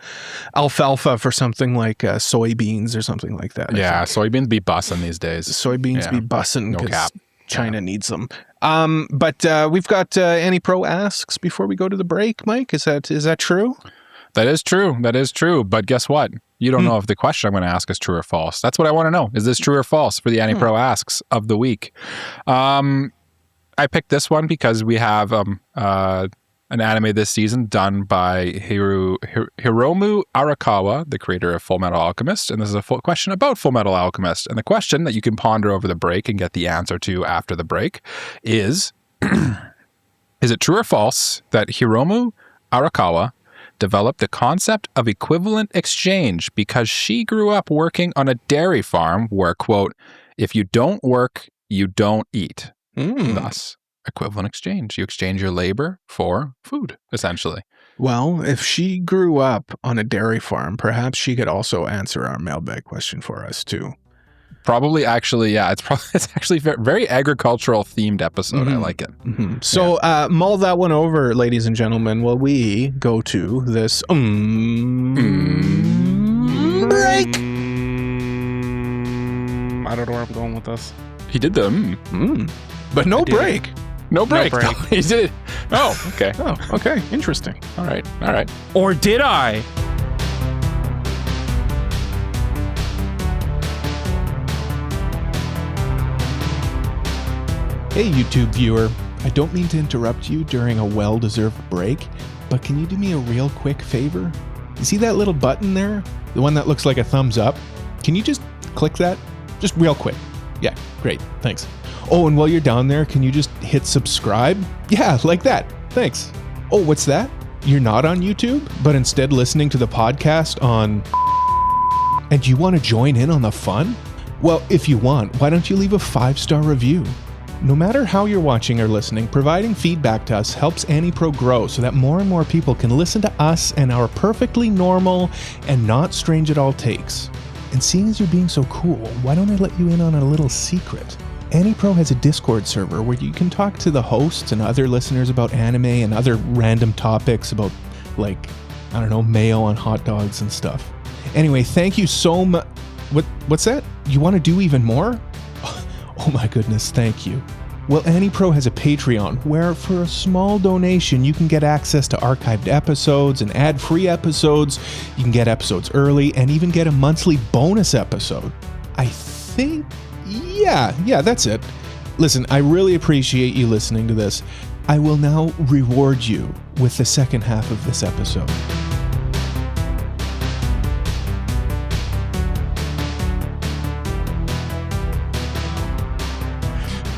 alfalfa for something like soybeans or something like that. Yeah, soybeans be bussin' these days. Soybeans be bussin' because China needs them. But we've got AniPro asks before we go to the break. Mike, is that true? That is true. But guess what? You don't know if the question I'm going to ask is true or false. That's what I want to know. Is this true or false for the AniPro asks of the week? I picked this one because we have an anime this season done by Hiromu Arakawa, the creator of Fullmetal Alchemist. And this is a question about Fullmetal Alchemist. And the question that you can ponder over the break and get the answer to after the break is, is it true or false that Hiromu Arakawa developed the concept of equivalent exchange because she grew up working on a dairy farm where, quote, if you don't work, you don't eat. Thus, equivalent exchange. You exchange your labor for food, essentially. Well, if she grew up on a dairy farm, perhaps she could also answer our mailbag question for us too. Probably, actually, yeah. It's actually very agricultural themed episode. I like it. So mull that one over, ladies and gentlemen, while we go to this break. I don't know where I'm going with this. He did the but no break. No break. break. He did. Oh, okay. Oh, okay. Interesting. All right. Or did I? Hey, YouTube viewer. I don't mean to interrupt you during a well-deserved break, but can you do me a real quick favor? You see that little button there? The one that looks like a thumbs up? Can you just click that? Just real quick. Yeah, great. Thanks. Oh, and while you're down there, can you just hit subscribe? Yeah, like that. Thanks. Oh, what's that? You're not on YouTube, but instead listening to the podcast on... And you want to join in on the fun? Well, if you want, why don't you leave a 5-star review? No matter how you're watching or listening, providing feedback to us helps AniPro grow so that more and more people can listen to us and our perfectly normal and not strange at all takes. And seeing as you're being so cool, why don't I let you in on a little secret? AniPro has a Discord server where you can talk to the hosts and other listeners about anime and other random topics about, like, I don't know, mayo on hot dogs and stuff. Anyway, thank you so much. What's that? You want to do even more? Oh my goodness, thank you. Well, AniPro has a Patreon where for a small donation you can get access to archived episodes and ad-free episodes. You can get episodes early and even get a monthly bonus episode. I think, yeah, that's it. Listen, I really appreciate you listening to this. I will now reward you with the second half of this episode.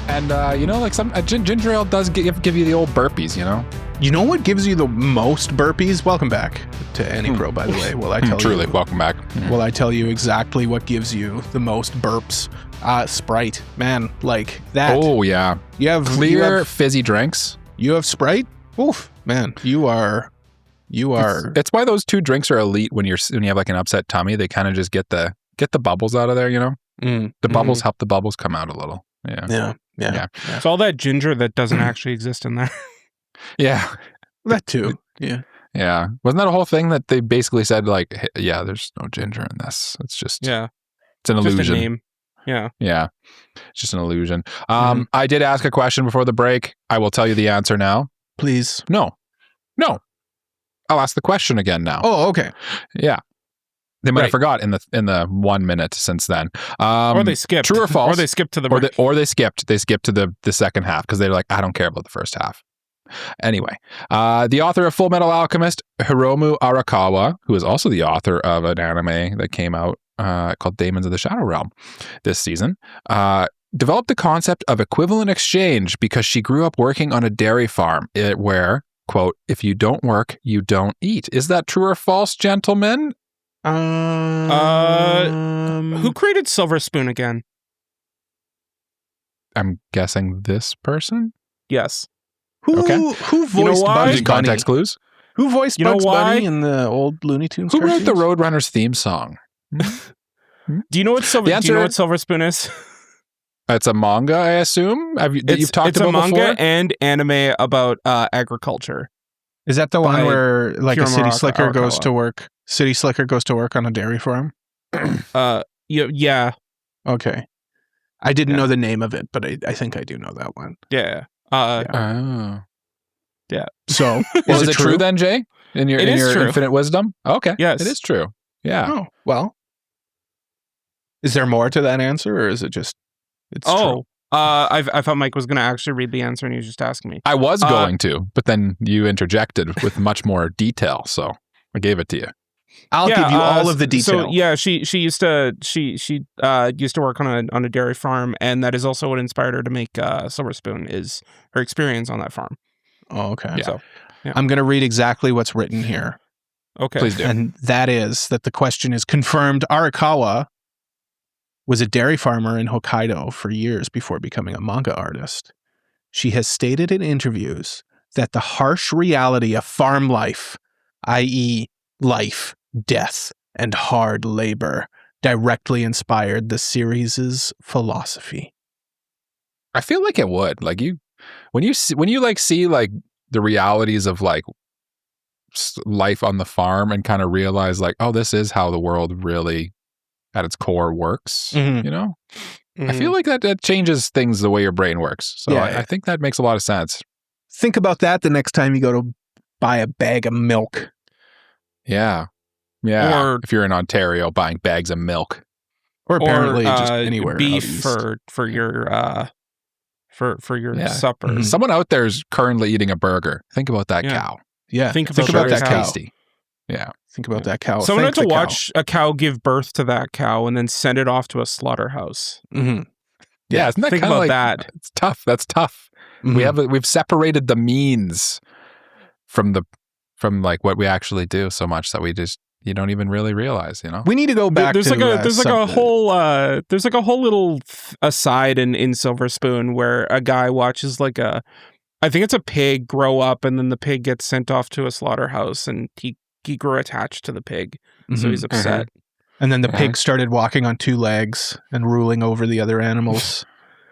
And like some ginger ale does give you the old burpees. You know what gives you the most burpees? Welcome back to AniPro, by the way. Will I tell Truly, you? welcome back. Will I tell you exactly what gives you the most burps? Sprite, man, like that. Oh yeah, you have clear fizzy drinks. You have Sprite. Oof, man, you are. It's why those two drinks are elite when you have like an upset tummy. They kind of just get the bubbles out of there. The bubbles help the bubbles come out a little. Yeah. It's all that ginger that doesn't actually exist in there. Yeah. That too. Yeah. Yeah. Wasn't that a whole thing that they basically said, like, hey, yeah, there's no ginger in this. It's just, it's an illusion. Just a name. Yeah. Yeah. It's just an illusion. I did ask a question before the break. I will tell you the answer now. Please. No. I'll ask the question again now. Oh, okay. Yeah. They might have forgot in the 1 minute since then. Or they skipped. True or false? Or they skipped to the break. Or they skipped. They skipped to the second half because they're like, I don't care about the first half. Anyway, the author of Fullmetal Alchemist, Hiromu Arakawa, who is also the author of an anime that came out called Daemons of the Shadow Realm this season, developed the concept of equivalent exchange because she grew up working on a dairy farm where, quote, if you don't work, you don't eat. Is that true or false, gentlemen? Who created Silver Spoon again? I'm guessing this person? Yes. Who voiced Bugs Bunny? Context clues? Who voiced Bugs Bunny in the old Looney Tunes Who cartoons? wrote the Roadrunners theme song? Do you know what Silver Spoon is? It's a manga, I assume. You've talked about before? It's a manga and anime about agriculture. Is that the one where like a city slicker Arakawa goes to work? City slicker goes to work on a dairy farm? Yeah. Okay. I didn't know the name of it, but I think I do know that one. Yeah. Oh. Yeah. So, is it true then, Jay? In your true. infinite wisdom? Okay. Yes. It is true. Yeah. Oh, well. Is there more to that answer, or is it just true? I thought Mike was going to actually read the answer and he was just asking me. I was going to, but then you interjected with much more detail, so I gave it to you. I'll give you all of the detail. So yeah, she used to work on a dairy farm, and that is also what inspired her to make Silver Spoon, is her experience on that farm. Oh, okay. Yeah. So I'm going to read exactly what's written here. Okay. Please do. And that is that the question is confirmed. Arakawa was a dairy farmer in Hokkaido for years before becoming a manga artist. She has stated in interviews that the harsh reality of farm life i.e., life, death, and hard labor, directly inspired the series' philosophy? I feel like it would. Like when you see like the realities of like life on the farm and kind of realize like, oh, this is how the world really at its core works, Mhm. you know? Mm-hmm. I feel like that changes things the way your brain works. So Yeah, I think that makes a lot of sense. Think about that the next time you go to buy a bag of milk. Yeah. Yeah. Or- if you're in Ontario buying bags of milk. Or apparently just anywhere beef out east. for your Yeah. supper. Mhm. Someone out there is currently eating a burger. Think about that Yeah. cow. Yeah, Think think about about that that cow. cow. Tasty. Yeah. Think about that cow. Someone Thank had to the cow. watch a cow give birth to that cow and then send it off to a slaughterhouse. Mhm. Yeah. Isn't that Think kind of about like, that. It's tough. That's tough. Mhm. We've separated the means from like what we actually do so much that you don't even really realize, you know? We need to go back There's to a whole little aside in Silver Spoon where a guy watches I think it's a pig grow up, and then the pig gets sent off to a slaughterhouse, and he grew attached to the pig, so he's upset. And then the pig started walking on two legs and ruling over the other animals.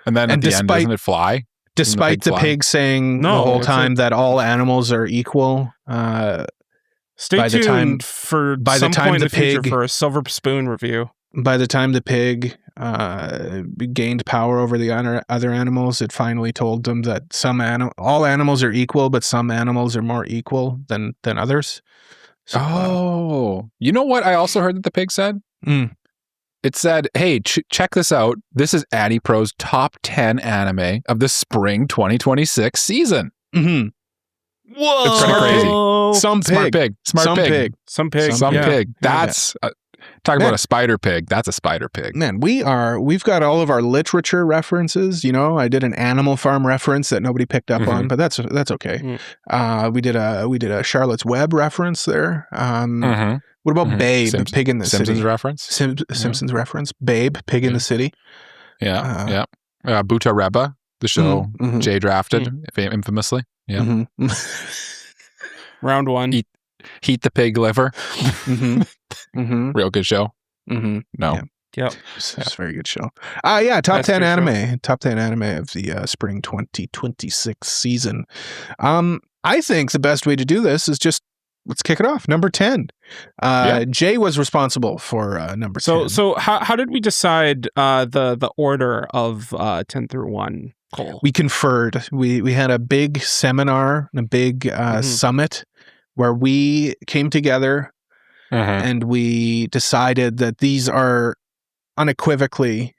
And then at the end, doesn't it fly? Despite the pig saying No, the whole it's time that all animals are equal, Stay by the tuned time- for by the some time point in the the future pig- for a Silver Spoon review. by the time the pig gained power over the other animals, it finally told them that all animals are equal, but some animals are more equal than others. So, you know what I also heard that the pig said? Mm. It said, hey, check this out. This is AniPro's top 10 anime of the spring 2026 season. Mhm. Whoa! It's kinda crazy. Some Smart pig. Some pig. Some pig. Some yeah. pig. That's talking Man. about a spider pig. That's a spider pig. Man, we've got all of our literature references. You know, I did an Animal Farm reference that nobody picked up on, but that's okay. We did a Charlotte's Web reference there. What about Babe, Pig in the Simpsons City? reference? Simpsons reference. Babe, Pig in the City. Yeah. Buta Reba, the show Jay drafted infamously. Yeah. Round one. Heat the Pig Liver. Real good show. No. Yeah. Yep. It's a very good show. Top That's 10 your anime. Top 10 anime of the spring 2026 season. I think the best way to do this is just let's kick it off. Number 10. Jay was responsible for number 10. So how did we decide the order of 10 through 1, Cole? We conferred. We had a big seminar, a big summit where we came together and we decided that these are unequivocally,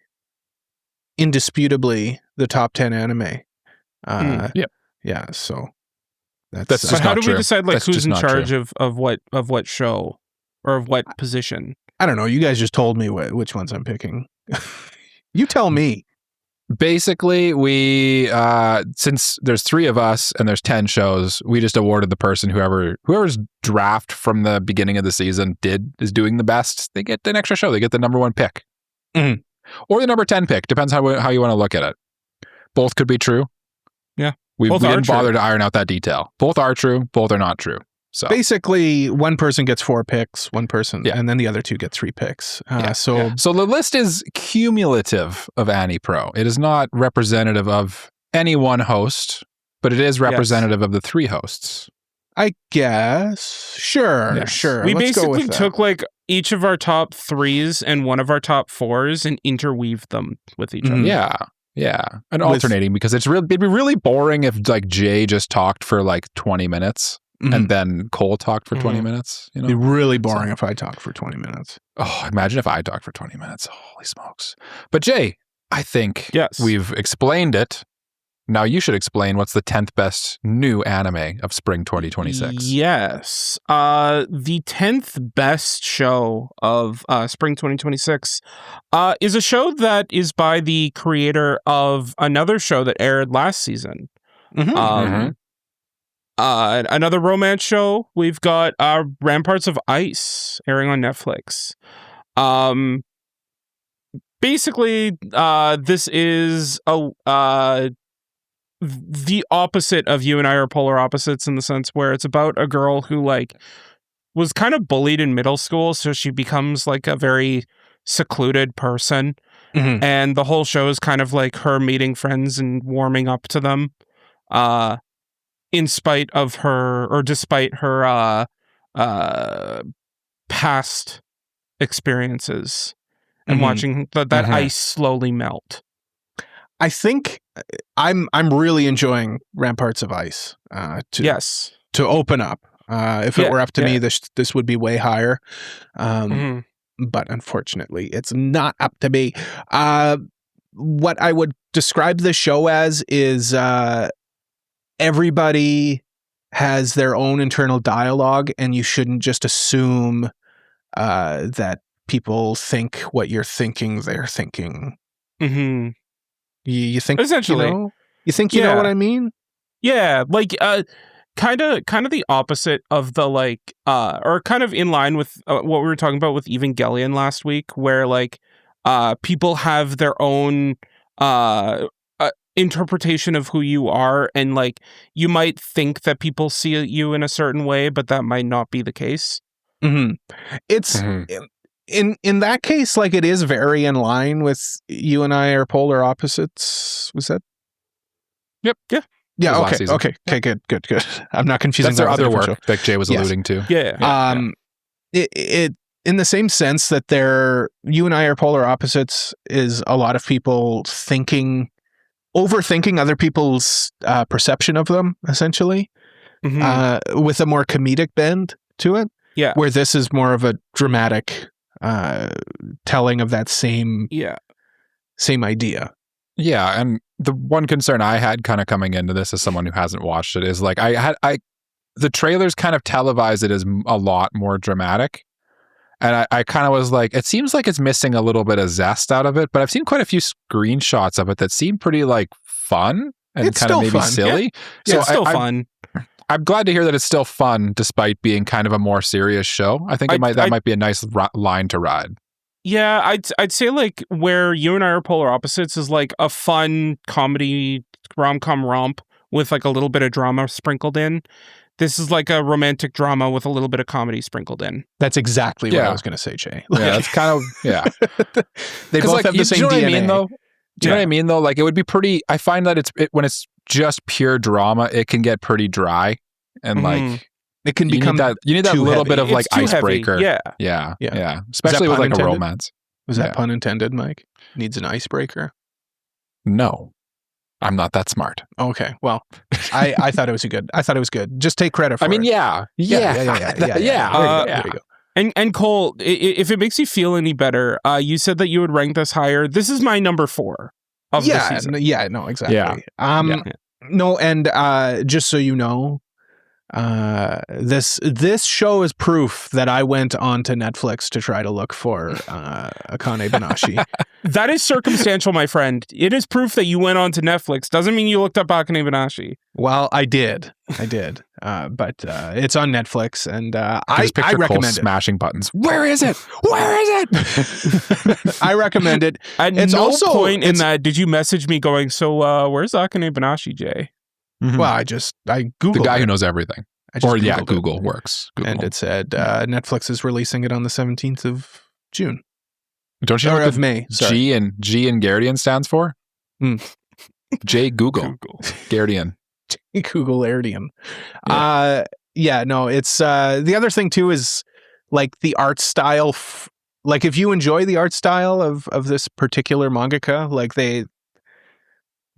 indisputably the top 10 anime. Yep. Yeah, so that's just But how not do we true. decide That's who's just in not charge true. of what show or of what position? I don't know. You guys just told me which ones I'm picking. You tell me. Basically, we since there's 3 of us and there's 10 shows, we just awarded the person whoever's draft from the beginning of the season is doing the best. They get an extra show. They get the number 1 pick, or the number 10 pick. Depends how you want to look at it. Both could be true. Yeah, we both didn't are bother true. to iron out that detail. Both are true. Both are not true. So Basically, one person gets 4 picks, one person, Yeah. and then the other 2 get 3 picks. So the list is cumulative of AniPro. It is not representative of any one host, but it is representative of the 3 hosts. I guess. Sure. Yes. Sure. We Let's go basically with that. took like each of our top 3s and one of our top 4s and interweaved them with each other. Yeah. And alternating because it'd be really boring if like Jay just talked for like 20 minutes and then Cole talked for 20 minutes. You know? It'd be really boring if I talked for 20 minutes. Oh, imagine if I talked for 20 minutes. Holy smokes. But Jay, I think we've explained it. Now you should explain what's the 10th best new anime of spring 2026. Yes. The 10th best show of spring 2026 is a show that is by the creator of another show that aired last season. Another romance show. We've got Ramparts of Ice airing on Netflix. Basically, this is the opposite of You and I Are Polar Opposites in the sense where it's about a girl who like was kind of bullied in middle school, so she becomes like a very secluded person. Mhm. And the whole show is kind of like her meeting friends and warming up to them, in spite of her, or despite her past experiences, and Mhm. watching that ice slowly melt. I think I'm really enjoying Ramparts of Ice. Yes. To open up. If it Yeah, were up to yeah. me, this would be way higher. But unfortunately, it's not up to me. What I would describe the show as is everybody has their own internal dialogue, and you shouldn't just assume that people think what you're thinking they're thinking. Mm-hmm. You think, Essentially. you think you know what I mean? Yeah, like kind of the opposite of the like or kind of in line with what we were talking about with Evangelion last week, where like people have their own interpretation of who you are, and like you might think that people see you in a certain way, but that might not be the case. Mm-hmm. It's in that case, like, it is very in line with You and I Are Polar Opposites. Was that? Yep. Yeah. Yeah. Last season. Okay. Good. I'm not confusing. That's their that with a other different work that Jay was alluding to. Yeah. It in the same sense that You and I Are Polar Opposites is a lot of people overthinking other people's perception of them, essentially, with a more comedic bend to it. Yeah. Where this is more of a dramatic telling of that same idea. Yeah, and the one concern I had kind of coming into this as someone who hasn't watched it is like the trailers kind of televise it as a lot more dramatic. And I kind of was like, it seems like it's missing a little bit of zest out of it, but I've seen quite a few screenshots of it that seem pretty like fun and kind of maybe fun. silly. Yeah, So it's still fun. I'm glad to hear that it's still fun despite being kind of a more serious show. I think that might be a nice line to ride. Yeah, I'd say like where You and I Are Polar Opposites is like a fun comedy rom-com romp with like a little bit of drama sprinkled in. This is like a romantic drama with a little bit of comedy sprinkled in. That's exactly what I was going to say, Jay. Yeah, that's kind of They both have the same DNA. What I mean, though? Do you know what I mean, though? Like, it would be pretty. I find that when it's just pure drama, it can get pretty dry, and like it can become you need that little bit of like icebreaker. Yeah. Especially with like a romance. Was that pun intended, Mike? Needs an icebreaker? No, I'm not that smart. Okay, well, I thought it was good. I thought it was good. Just take credit for it. I mean, yeah. There you go. And Cole, if it makes you feel any better, you said that you would rank this higher. This is my number 4 of the season. Yeah, no, exactly. Yeah. No, and just so you know, this show is proof that I went onto Netflix to try to look for Akane Banashi. That is circumstantial, my friend. It is proof that you went onto Netflix. Doesn't mean you looked up Akane Banashi. Well, I did. But it's on Netflix, and I recommend it. Smashing buttons. Where is it? Where is it? I recommend it. At no point in that did you message me going, so where's Akane Banashi, Jay? Mm-hmm. Well, I Googled the guy it. who knows everything. Google works. Google. And it said Netflix is releasing it on the 17th of June. Don't you know what May? G and Guardian stands for? J Google. Guardian. Google Ardian. It's the other thing too is like the art style. Like if you enjoy the art style of this particular mangaka, like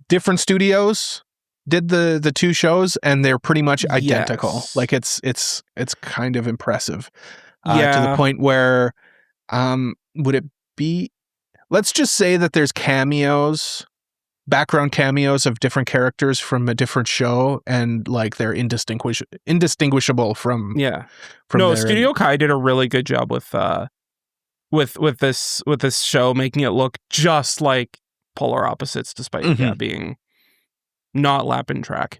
different studios did the 2 shows and they're pretty much identical. Yes. Like it's kind of impressive to the point where would it be, let's just say that there's background cameos of different characters from a different show, and like they're indistinguishable from Studio Kai did a really good job with this show, making it look just like Polar Opposites despite being not lap and track.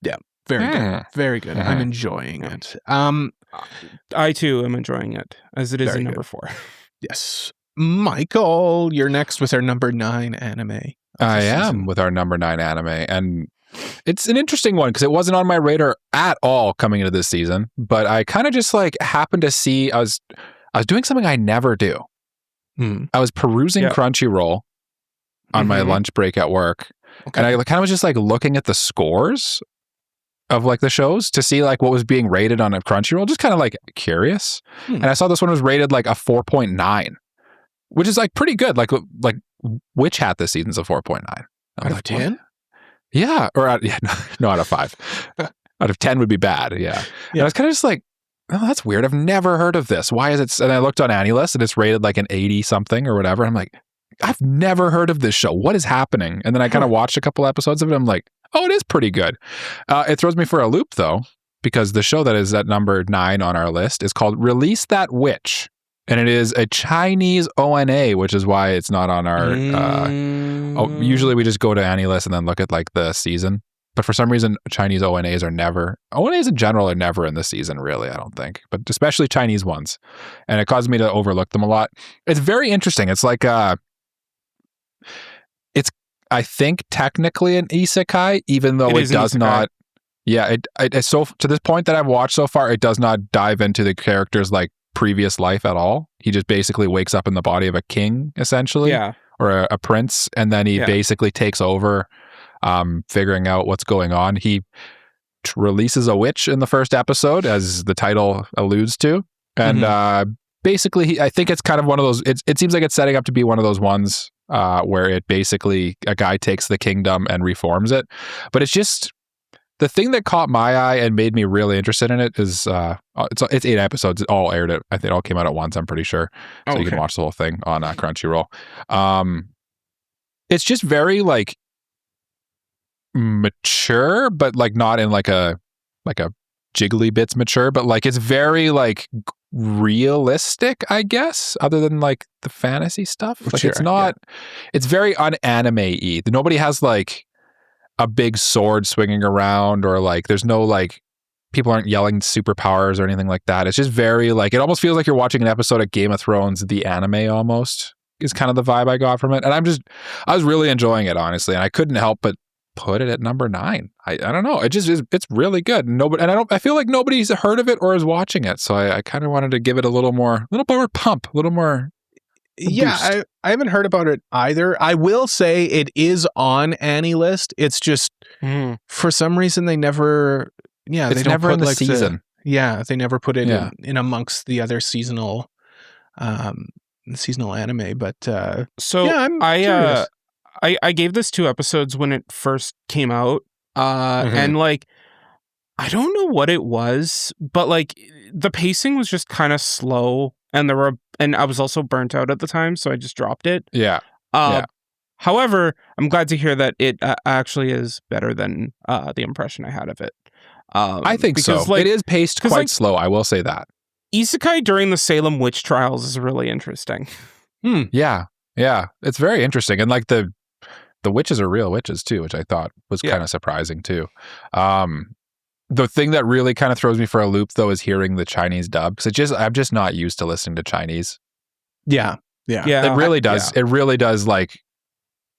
Yeah, very good. I'm enjoying it. I too am enjoying it, as it is in number 4. Yes. Michael, you're next with our number 9 anime. I am with our number 9 anime, and It's an interesting one because it wasn't on my radar at all coming into this season, but I kind of just like happened to see I was doing something I never do. I was perusing Crunchyroll on my lunch break at work, and I kind of was just like looking at the scores of like the shows to see like what was being rated on a Crunchyroll, just kind of like curious. And I saw this one was rated like a 4.9, which is like pretty good. Like Witch Hat this season's a 4.9 out of 10. Yeah, or out of 5. Out of 10 would be bad. Yeah. And I was kind of just like, oh, that's weird. I've never heard of this. Why is it? And I looked on AniList and it's rated like an 80 something or whatever. I'm like, I've never heard of this show. What is happening? And then I kind of watched a couple episodes of it. I'm like, oh, it is pretty good. It throws me for a loop though, because the show that is at number 9 on our list is called Release That Witch. And it is a Chinese ONA, which is why it's not on our, usually we just go to AniList and then look at like the season. But for some reason, Chinese ONAs in general are never in the season, really, I don't think. But especially Chinese ones. And it caused me to overlook them a lot. It's very interesting. It's like, it's, I think, technically an isekai, even though it does not. Yeah, so to this point that I've watched so far, it does not dive into the character's like previous life at all. He just basically wakes up in the body of a king, essentially. Yeah. Or a prince. And then he basically takes over. Figuring out what's going on. He releases a witch in the first episode, as the title alludes to. And basically, I think it's kind of one of those, it seems like it's setting up to be one of those ones where it basically, a guy takes the kingdom and reforms it. But it's just, the thing that caught my eye and made me really interested in it is, it's 8 episodes. It all aired I think it all came out at once, I'm pretty sure. So you can watch the whole thing on Crunchyroll. It's just very like, mature, but like not in like a jiggly bits mature, but like it's very like realistic, I guess, other than like the fantasy stuff. Like it's not, it's very un-anime-y. Nobody has like a big sword swinging around, or like there's no like, people aren't yelling superpowers or anything like that. It's just very like, it almost feels like you're watching an episode of Game of Thrones, the anime almost, is kind of the vibe I got from it. And I was really enjoying it, honestly, and I couldn't help but put it at number 9. I don't know. It just is, it's really good. I feel like nobody's heard of it or is watching it. So I kind of wanted to give it a little more pump, a little more. Yeah, I haven't heard about it either. I will say it is on AniList. It's just for some reason they never. Yeah, it's they don't never put in the like season. They never put it in amongst the other seasonal anime. But I'm curious. I gave this 2 episodes when it first came out, and like, I don't know what it was, but like the pacing was just kind of slow, and I was also burnt out at the time, so I just dropped it. However, I'm glad to hear that it actually is better than the impression I had of it. I think so. Like, it is paced quite slow, I will say that. Isekai during the Salem witch trials is really interesting. Yeah, it's very interesting, and like the witches are real witches too, which I thought was kind of surprising too. The thing that really kind of throws me for a loop though is hearing the Chinese dub, because I'm just not used to listening to Chinese. Yeah. It really does. It really does like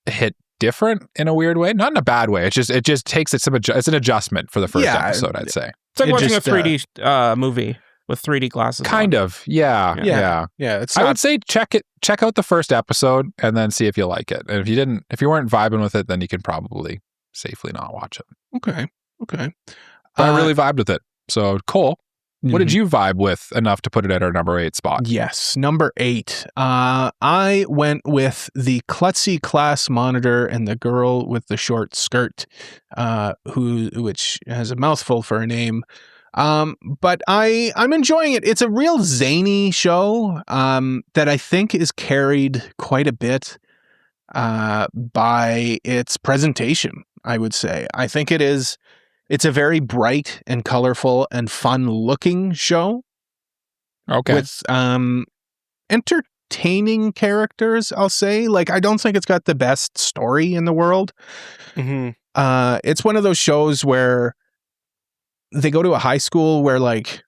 hit different in a weird way, not in a bad way. It just takes it's an adjustment for the first episode, I'd say. It's like watching a 3D movie with 3D glasses. Kind of, yeah. I would say check out the first episode and then see if you like it. And if you weren't vibing with it, then you can probably safely not watch it. Okay. But I really vibed with it. So Cole, what did you vibe with enough to put it at our number 8 spot? Yes, number 8. I went with the Klutzy class monitor and the girl with the short skirt, which has a mouthful for a name. But I'm enjoying it. It's a real zany show that I think is carried quite a bit by its presentation, I would say. I think it's a very bright and colorful and fun looking show. Okay. With entertaining characters, I'll say. Like, I don't think it's got the best story in the world. It's one of those shows where they go to a high school where like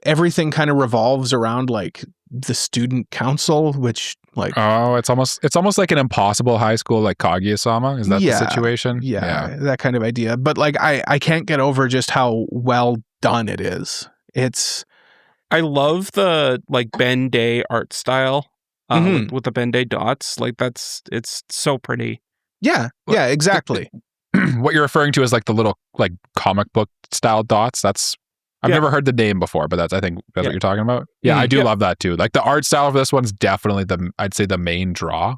everything kind of revolves around like the student council, which Like, oh, it's almost like an impossible high school, like Kaguya-sama. Is that the situation? Yeah, that kind of idea. But like, I can't get over just how well done it is. I love the like Ben Day art style with the Ben Day dots. Like it's so pretty. Yeah, exactly. What you're referring to is like the little like comic book style dots. I've never heard the name before, but I think that's what you're talking about. Yeah, I do love that too. Like the art style of this one's definitely I'd say the main draw.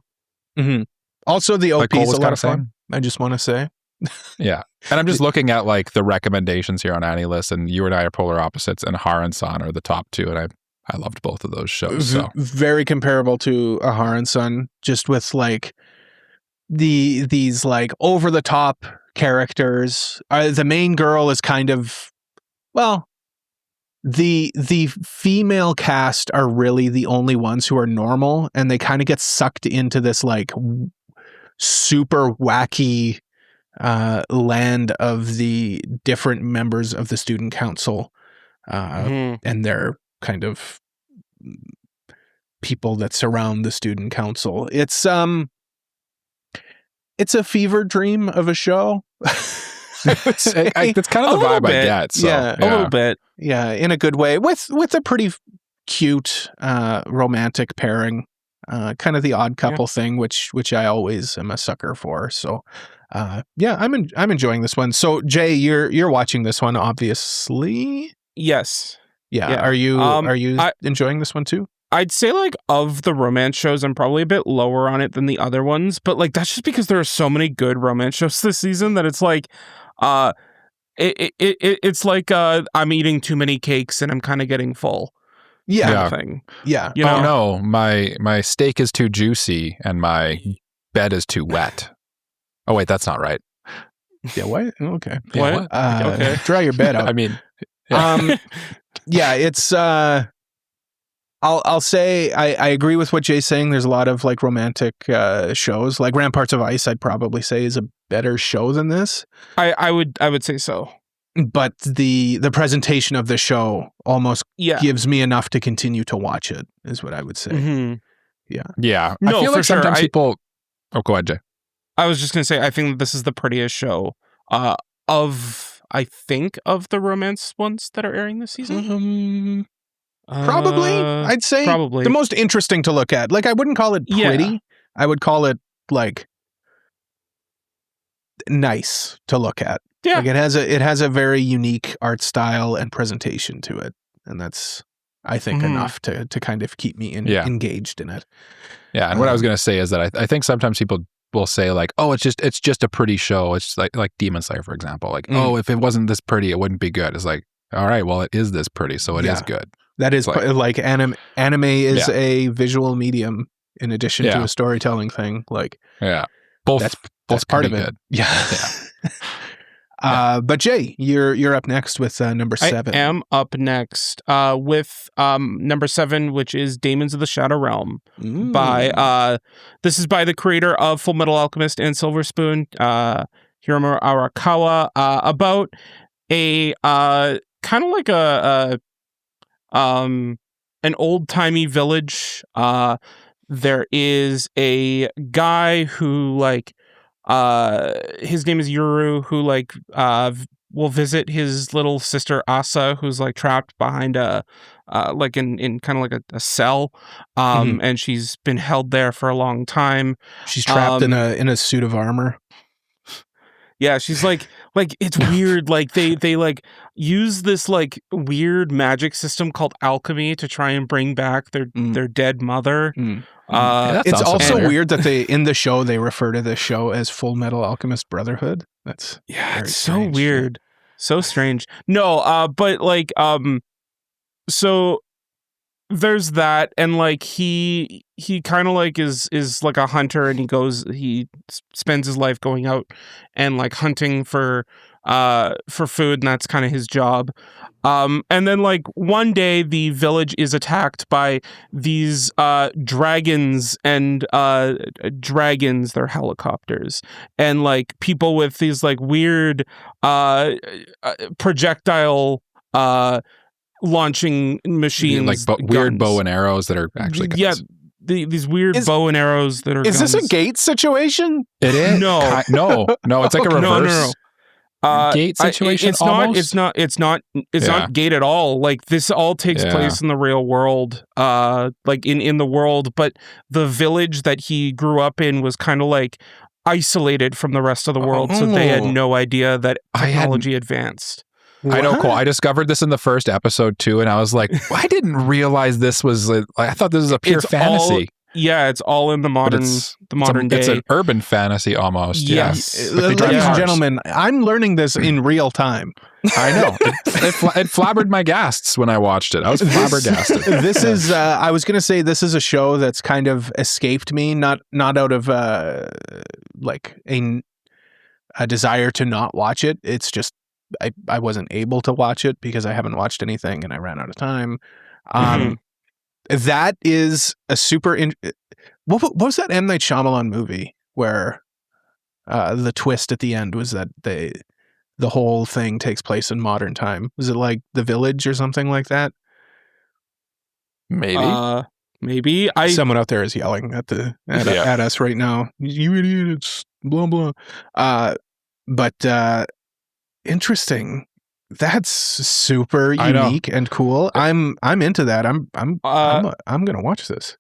Mm-hmm. Also, the OP is a lot of fun. Saying. I just want to say. Yeah. And I'm just looking at like the recommendations here on AniList, and you and I are polar opposites, and Haran-san are the top two, and I loved both of those shows. So very comparable to a Haran-san, just with like these like over the top characters. The main girl is kind of, well, the female cast are really the only ones who are normal, and they kind of get sucked into this like super wacky land of the different members of the student council and their kind of people that surround the student council. It's a fever dream of a show. That's kind of the vibe I get. So, yeah, a little bit. Yeah, in a good way, with a pretty cute romantic pairing. Kind of the odd couple thing, which I always am a sucker for. So, I'm enjoying this one. So, Jay, you're watching this one, obviously. Yes. Yeah. Are you enjoying this one too? I'd say like of the romance shows, I'm probably a bit lower on it than the other ones, but like that's just because there are so many good romance shows this season that it's like, it's like I'm eating too many cakes and I'm kind of getting full. Yeah. Thing. Yeah. You know? Oh no, my steak is too juicy and my bed is too wet. Oh wait, that's not right. Yeah. What? Okay. Yeah, what? Okay. Dry your bed out. I mean, yeah. It's I'll say I agree with what Jay's saying. There's a lot of like romantic shows, like Ramparts of Ice. I'd probably say is a better show than this. I would say so. But the presentation of the show almost gives me enough to continue to watch it, is what I would say. Mm-hmm. Yeah. No, I feel for like sometimes sure. people. Oh, go ahead, Jay. I was just gonna say I think that this is the prettiest show of the romance ones that are airing this season. Probably, I'd say probably the most interesting to look at. Like, I wouldn't call it pretty. Yeah. I would call it like nice to look at. Yeah. Like it has a very unique art style and presentation to it, and that's I think enough to kind of keep me engaged in it. Yeah, and what I was gonna say is that I think sometimes people will say like, oh, it's just a pretty show. It's like Demon Slayer, for example. Like, oh, if it wasn't this pretty, it wouldn't be good. It's like, all right, well, it is this pretty, so it is good. That is like anime is a visual medium in addition to a storytelling thing. Like, both that's part of it. Good. Yeah. But Jay, you're up next with number 7. I am up next with number 7, which is Daemons of the Shadow Realm. This is by the creator of Fullmetal Alchemist and Silver Spoon, Hiromu Arakawa, about a kind of like an old-timey village. There is a guy who like his name is Gyaru, who like will visit his little sister Asa, who's like trapped behind a like in kind of like a cell, and she's been held there for a long time. She's trapped in a suit of armor. Yeah, she's like it's weird. Like they like use this like weird magic system called alchemy to try and bring back their dead mother. It's also weird that in the show they refer to this show as Fullmetal Alchemist Brotherhood. That's it's so weird, so strange. No, but like so there's that, and like he kind of like is like a hunter, and he spends his life going out and like hunting for food, and that's kind of his job. And then like one day the village is attacked by these dragons, and they're helicopters, and like people with these like weird projectile launching machines, like weird bow and arrows that are actually guns. these weird bow and arrows that are. Is guns. this a gate situation? It is. No. No. It's like a reverse. Gate situation. It's not gate at all. Like this all takes place in the real world, like in the world, but the village that he grew up in was kind of like isolated from the rest of the world, so they had no idea that technology advanced. I know, Cole. I discovered this in the first episode too, and I was like, I didn't realize this was like, I thought this was a pure fantasy. It's all in the modern day. It's an urban fantasy almost. Yes. Ladies and gentlemen, I'm learning this in real time. I know. It flabbered my gasts when I watched it. I was flabbergasted. This is, I was going to say, this is a show that's kind of escaped me, not out of like a desire to not watch it. It's just, I wasn't able to watch it because I haven't watched anything and I ran out of time. That is a super. What was that M. Night Shyamalan movie where the twist at the end was that the whole thing takes place in modern time? Was it like The Village or something like that? Maybe. Someone out there is yelling at us right now. You idiot! It's blah blah. But interesting. That's super unique and cool. I'm into that. I'm gonna watch this.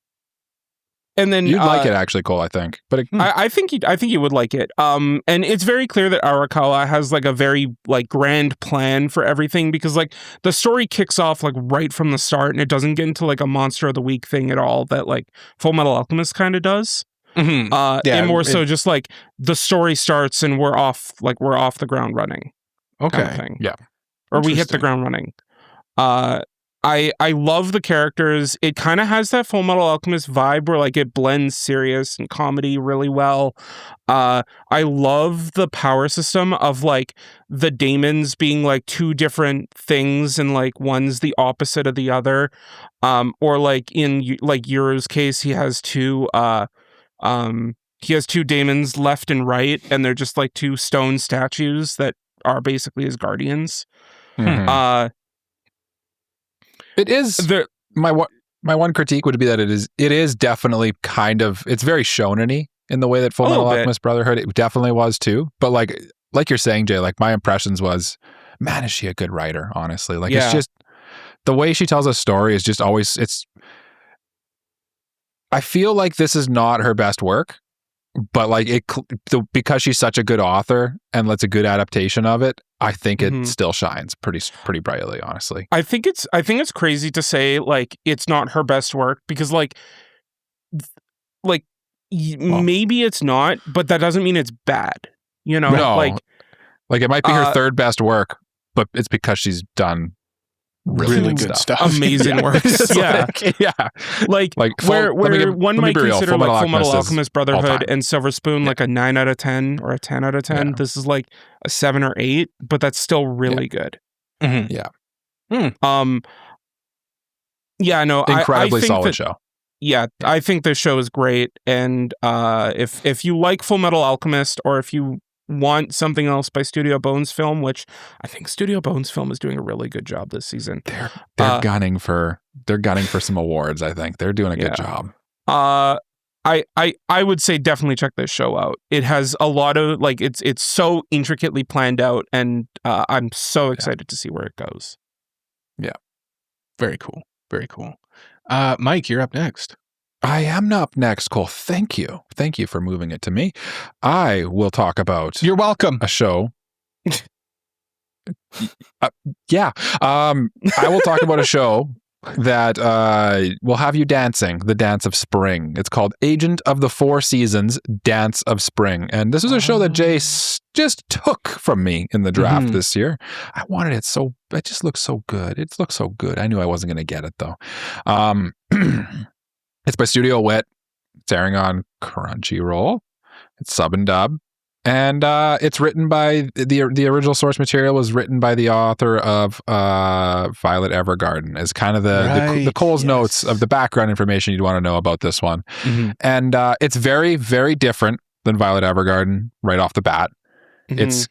And then you'd like it actually, Cole. I think, but I think you would like it. And it's very clear that Arakawa has like a very like grand plan for everything, because like the story kicks off like right from the start, and it doesn't get into like a monster of the week thing at all that like Fullmetal Alchemist kind of does. And more so just like the story starts and we're off the ground running. Okay. Kind of thing. Yeah. Or we hit the ground running. I love the characters. It kind of has that Fullmetal Alchemist vibe where like it blends serious and comedy really well. I love the power system of like the Daemons being like two different things, and like one's the opposite of the other. Or like in like Gyaru's case, he has two Daemons left and right, and they're just like two stone statues that are basically his guardians. It is my one critique would be that it is definitely kind of, it's very shonen-y in the way that Fullmetal Alchemist Brotherhood it definitely was too. But like you're saying, Jay, like my impressions was, man, is she a good writer? Honestly, like it's just the way she tells a story is just always I feel like this is not her best work. But like because she's such a good author and that's a good adaptation of it, I think it still shines pretty brightly. Honestly, I think it's crazy to say like it's not her best work, because maybe it's not, but that doesn't mean it's bad. You know, no. like it might be her third best work, but it's because she's done really good stuff. Amazing works. Like where one might consider like Fullmetal Alchemist Brotherhood and Silver Spoon like a 9 out of 10 or a 10 out of 10. This is like a 7 or 8, but that's still really good. Incredibly solid show. I think this show is great, and if you like Fullmetal Alchemist, or if you want something else by Studio Bones Film, which I think Studio Bones Film is doing a really good job this season. They're gunning for some awards. I think they're doing a good job. I would say definitely check this show out. It has a lot of like it's so intricately planned out, and I'm so excited to see where it goes. Yeah, very cool, very cool. Mike, you're up next. I am up next, Cole. Thank you for moving it to me. I will talk about. You're welcome. A show. I will talk about a show that will have you dancing the dance of spring. It's called Agent of the Four Seasons, Dance of Spring. And this is a show that Jay just took from me in the draft this year. I wanted it so, it just looks so good. It looks so good. I knew I wasn't going to get it though. It's by Studio Wit. It's airing on Crunchyroll. It's sub and dub. And it's written by the original source material was written by the author of Violet Evergarden, as kind of the Cole's notes of the background information you'd want to know about this one. And it's very, very different than Violet Evergarden right off the bat. It's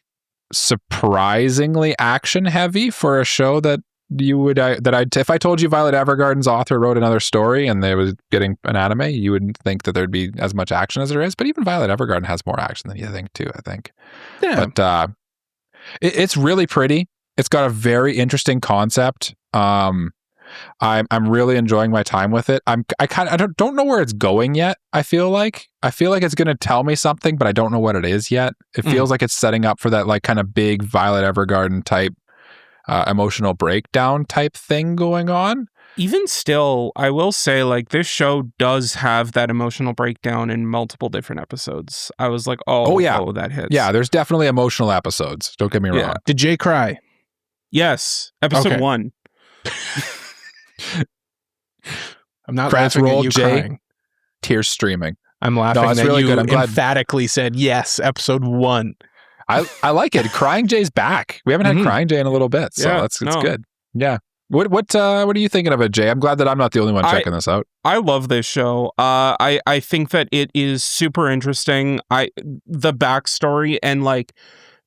surprisingly action heavy for a show that you would if I told you Violet Evergarden's author wrote another story and they was getting an anime, you wouldn't think that there'd be as much action as there is. But even Violet Evergarden has more action than you think too, I think. Yeah. But it's really pretty. It's got a very interesting concept. I'm really enjoying my time with it. I don't know where it's going yet. I feel like it's going to tell me something, but I don't know what it is yet. It feels like it's setting up for that like kind of big Violet Evergarden type emotional breakdown type thing going on. Even still, I will say, like, this show does have that emotional breakdown in multiple different episodes. I was like, oh yeah, that hits. Yeah, there's definitely emotional episodes. Don't get me wrong. Did Jay cry? Yes, episode 1. I'm not Credits laughing roll, at you Jay. crying. Tears streaming. I'm laughing it's that really you good. I'm glad. emphatically said yes, episode 1. I like it. Crying Jay's back. We haven't had Crying Jay in a little bit, so it's good. Yeah. What are you thinking of it, Jay? I'm glad that I'm not the only one checking this out. I love this show. I think that it is super interesting. The backstory and like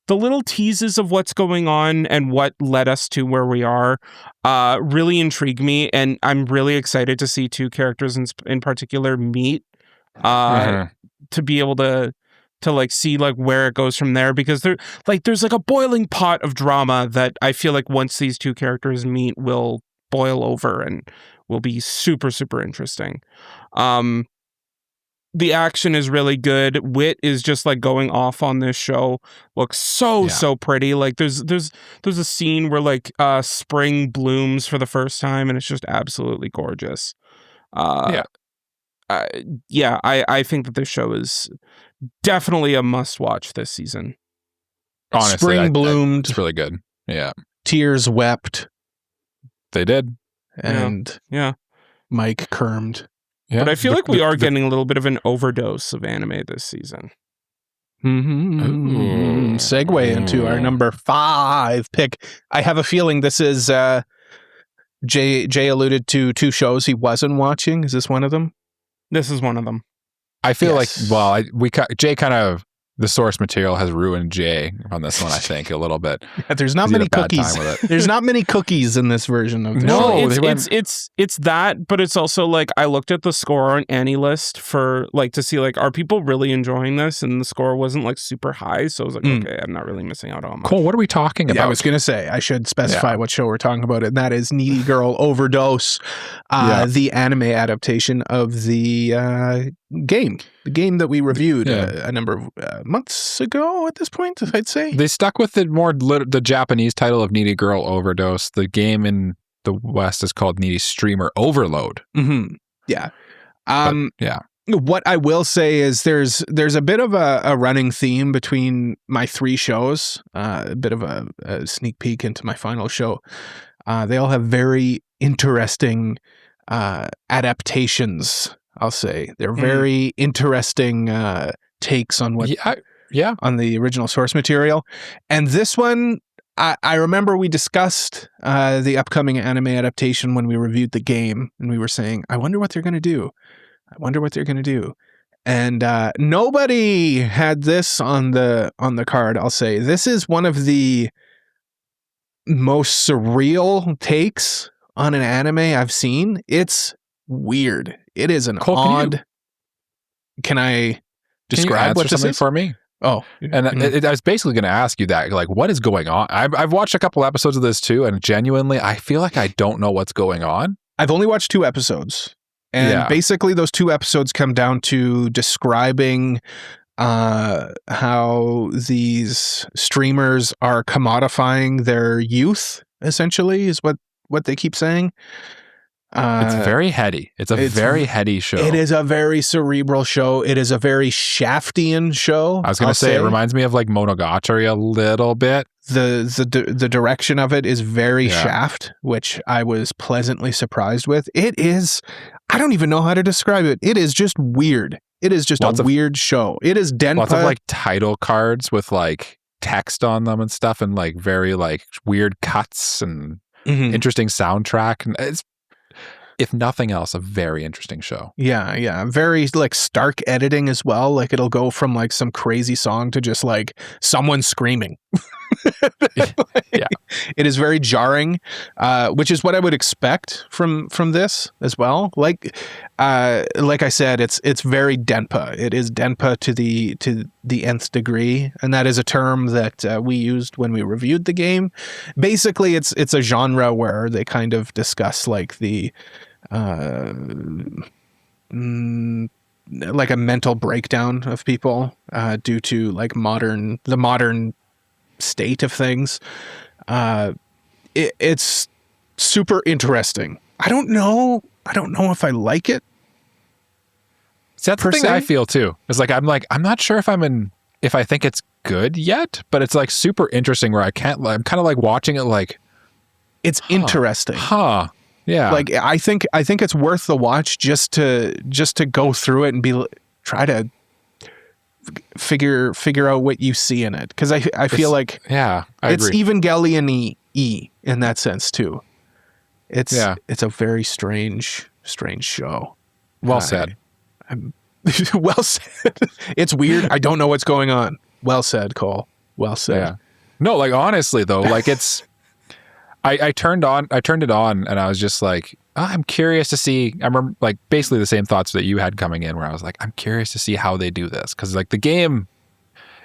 the little teases of what's going on and what led us to where we are really intrigue me, and I'm really excited to see two characters in particular meet to be able to like see like where it goes from there, because there's like a boiling pot of drama that I feel like once these two characters meet will boil over and will be super, super interesting. The action is really good. Wit is just like going off on this show. Looks so pretty. Like there's a scene where like spring blooms for the first time and it's just absolutely gorgeous. I think that this show is definitely a must-watch this season. Honestly, spring bloomed. It's really good. Yeah. Tears wept. They did. And Mike kermed. Yeah. But I feel like we are getting a little bit of an overdose of anime this season. Segue into our number 5 pick. I have a feeling this is Jay alluded to 2 shows he wasn't watching. Is this one of them? This is one of them. I feel like, Jay kind of, the source material has ruined Jay on this one, I think, a little bit. Yeah, there's not many cookies. There's not many cookies in this version of this. No, it's that, but it's also like I looked at the score on AniList for like to see like, are people really enjoying this? And the score wasn't like super high, so I was like, okay, I'm not really missing out on much. Cool. What are we talking about? I was gonna say I should specify what show we're talking about, and that is Needy Girl Overdose, the anime adaptation of the game that we reviewed a number of months ago at this point, I'd say. They stuck with the Japanese title of Needy Girl Overdose. The game in the West is called Needy Streamer Overload. Yeah. What I will say is there's a bit of a running theme between my 3 shows, a bit of a sneak peek into my final show. They all have very interesting adaptations, I'll say. They're very interesting takes on what on the original source material. And this one, I remember we discussed the upcoming anime adaptation when we reviewed the game, and we were saying, I wonder what they're going to do. And nobody had this on the card, I'll say. This is one of the most surreal takes on an anime I've seen. It's weird. It is an odd. Can I describe what this is for me? Oh, and I was basically going to ask you that, like, what is going on? I've watched a couple episodes of this too, and genuinely, I feel like I don't know what's going on. I've only watched 2 episodes, and basically, those 2 episodes come down to describing how these streamers are commodifying their youth. Essentially, is what they keep saying. It's very heady. It's a very heady show. It is a very cerebral show. It is a very Shaftian show. I was going to say, it reminds me of like Monogatari a little bit. The direction of it is very Shaft, which I was pleasantly surprised with. It is, I don't even know how to describe it. It is just weird. It is just a weird show. It is Denpa. Lots of like title cards with like text on them and stuff, and like very like weird cuts and interesting soundtrack. And it's, if nothing else, a very interesting show. Yeah. Very like stark editing as well. Like it'll go from like some crazy song to just like someone screaming. Yeah. It is very jarring, which is what I would expect from this as well. Like I said, it's very denpa. It is denpa to the nth degree, and that is a term that we used when we reviewed the game. Basically, it's a genre where they kind of discuss like the like a mental breakdown of people due to like the modern state of things. It's super interesting. I don't know if I like it. See, that's the thing I feel too. It's like I'm not sure if I think it's good yet, but it's like super interesting where I'm kind of like watching it like it's interesting. Yeah. Like I think it's worth the watch just to go through it and try to figure out what you see in it, because I feel like I it's agree. Evangelion-y in that sense too. It's a very strange show. Well said. Well said. It's weird. I don't know what's going on. Well said, Cole. Well said. Yeah. No, like honestly though, like it's I turned it on and I was just like, I'm curious to see. I remember like basically the same thoughts that you had coming in, where I was like, I'm curious to see how they do this, because like the game,